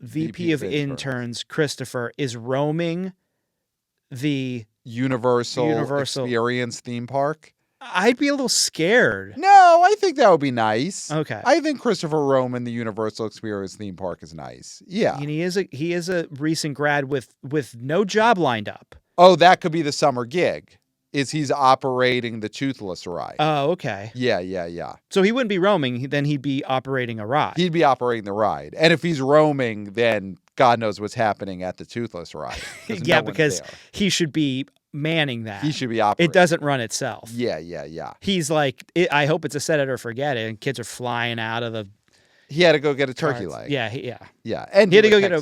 VP of interns, Christopher is roaming the Universal Experience theme park. I'd be a little scared. No, I think that would be nice. Okay. I think Christopher roaming the Universal Experience theme park is nice. Yeah. And he is a recent grad with no job lined up. Oh, that could be the summer gig. He's operating the Toothless ride. Oh, okay. Yeah. So he wouldn't be roaming, then he'd be operating a ride. He'd be operating the ride. And if he's roaming, then God knows what's happening at the Toothless ride. Yeah, because he should be manning that. He should be operating. It doesn't run itself. Yeah. He's like, I hope it's a set it or forget it, and kids are flying out of the. He had to go get a turkey leg. Yeah. And he had to go get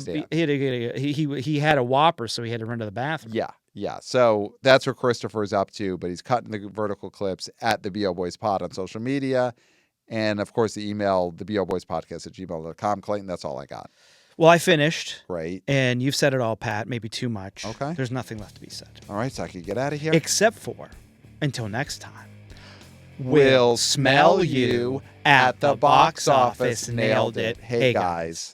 he had a Whopper, so he had to run to the bathroom. Yeah. So that's what Christopher is up to, but he's cutting the vertical clips at the BO Boys Pod on social media. And of course, the email, theboboyspodcast@gmail.com. Clayton, that's all I got. Well, I finished. Great. And you've said it all, Pat. Maybe too much. Okay. There's nothing left to be said. All right, so I can get out of here. Except for, until next time, we'll smell you at the box office. Nailed it. Hey, guys.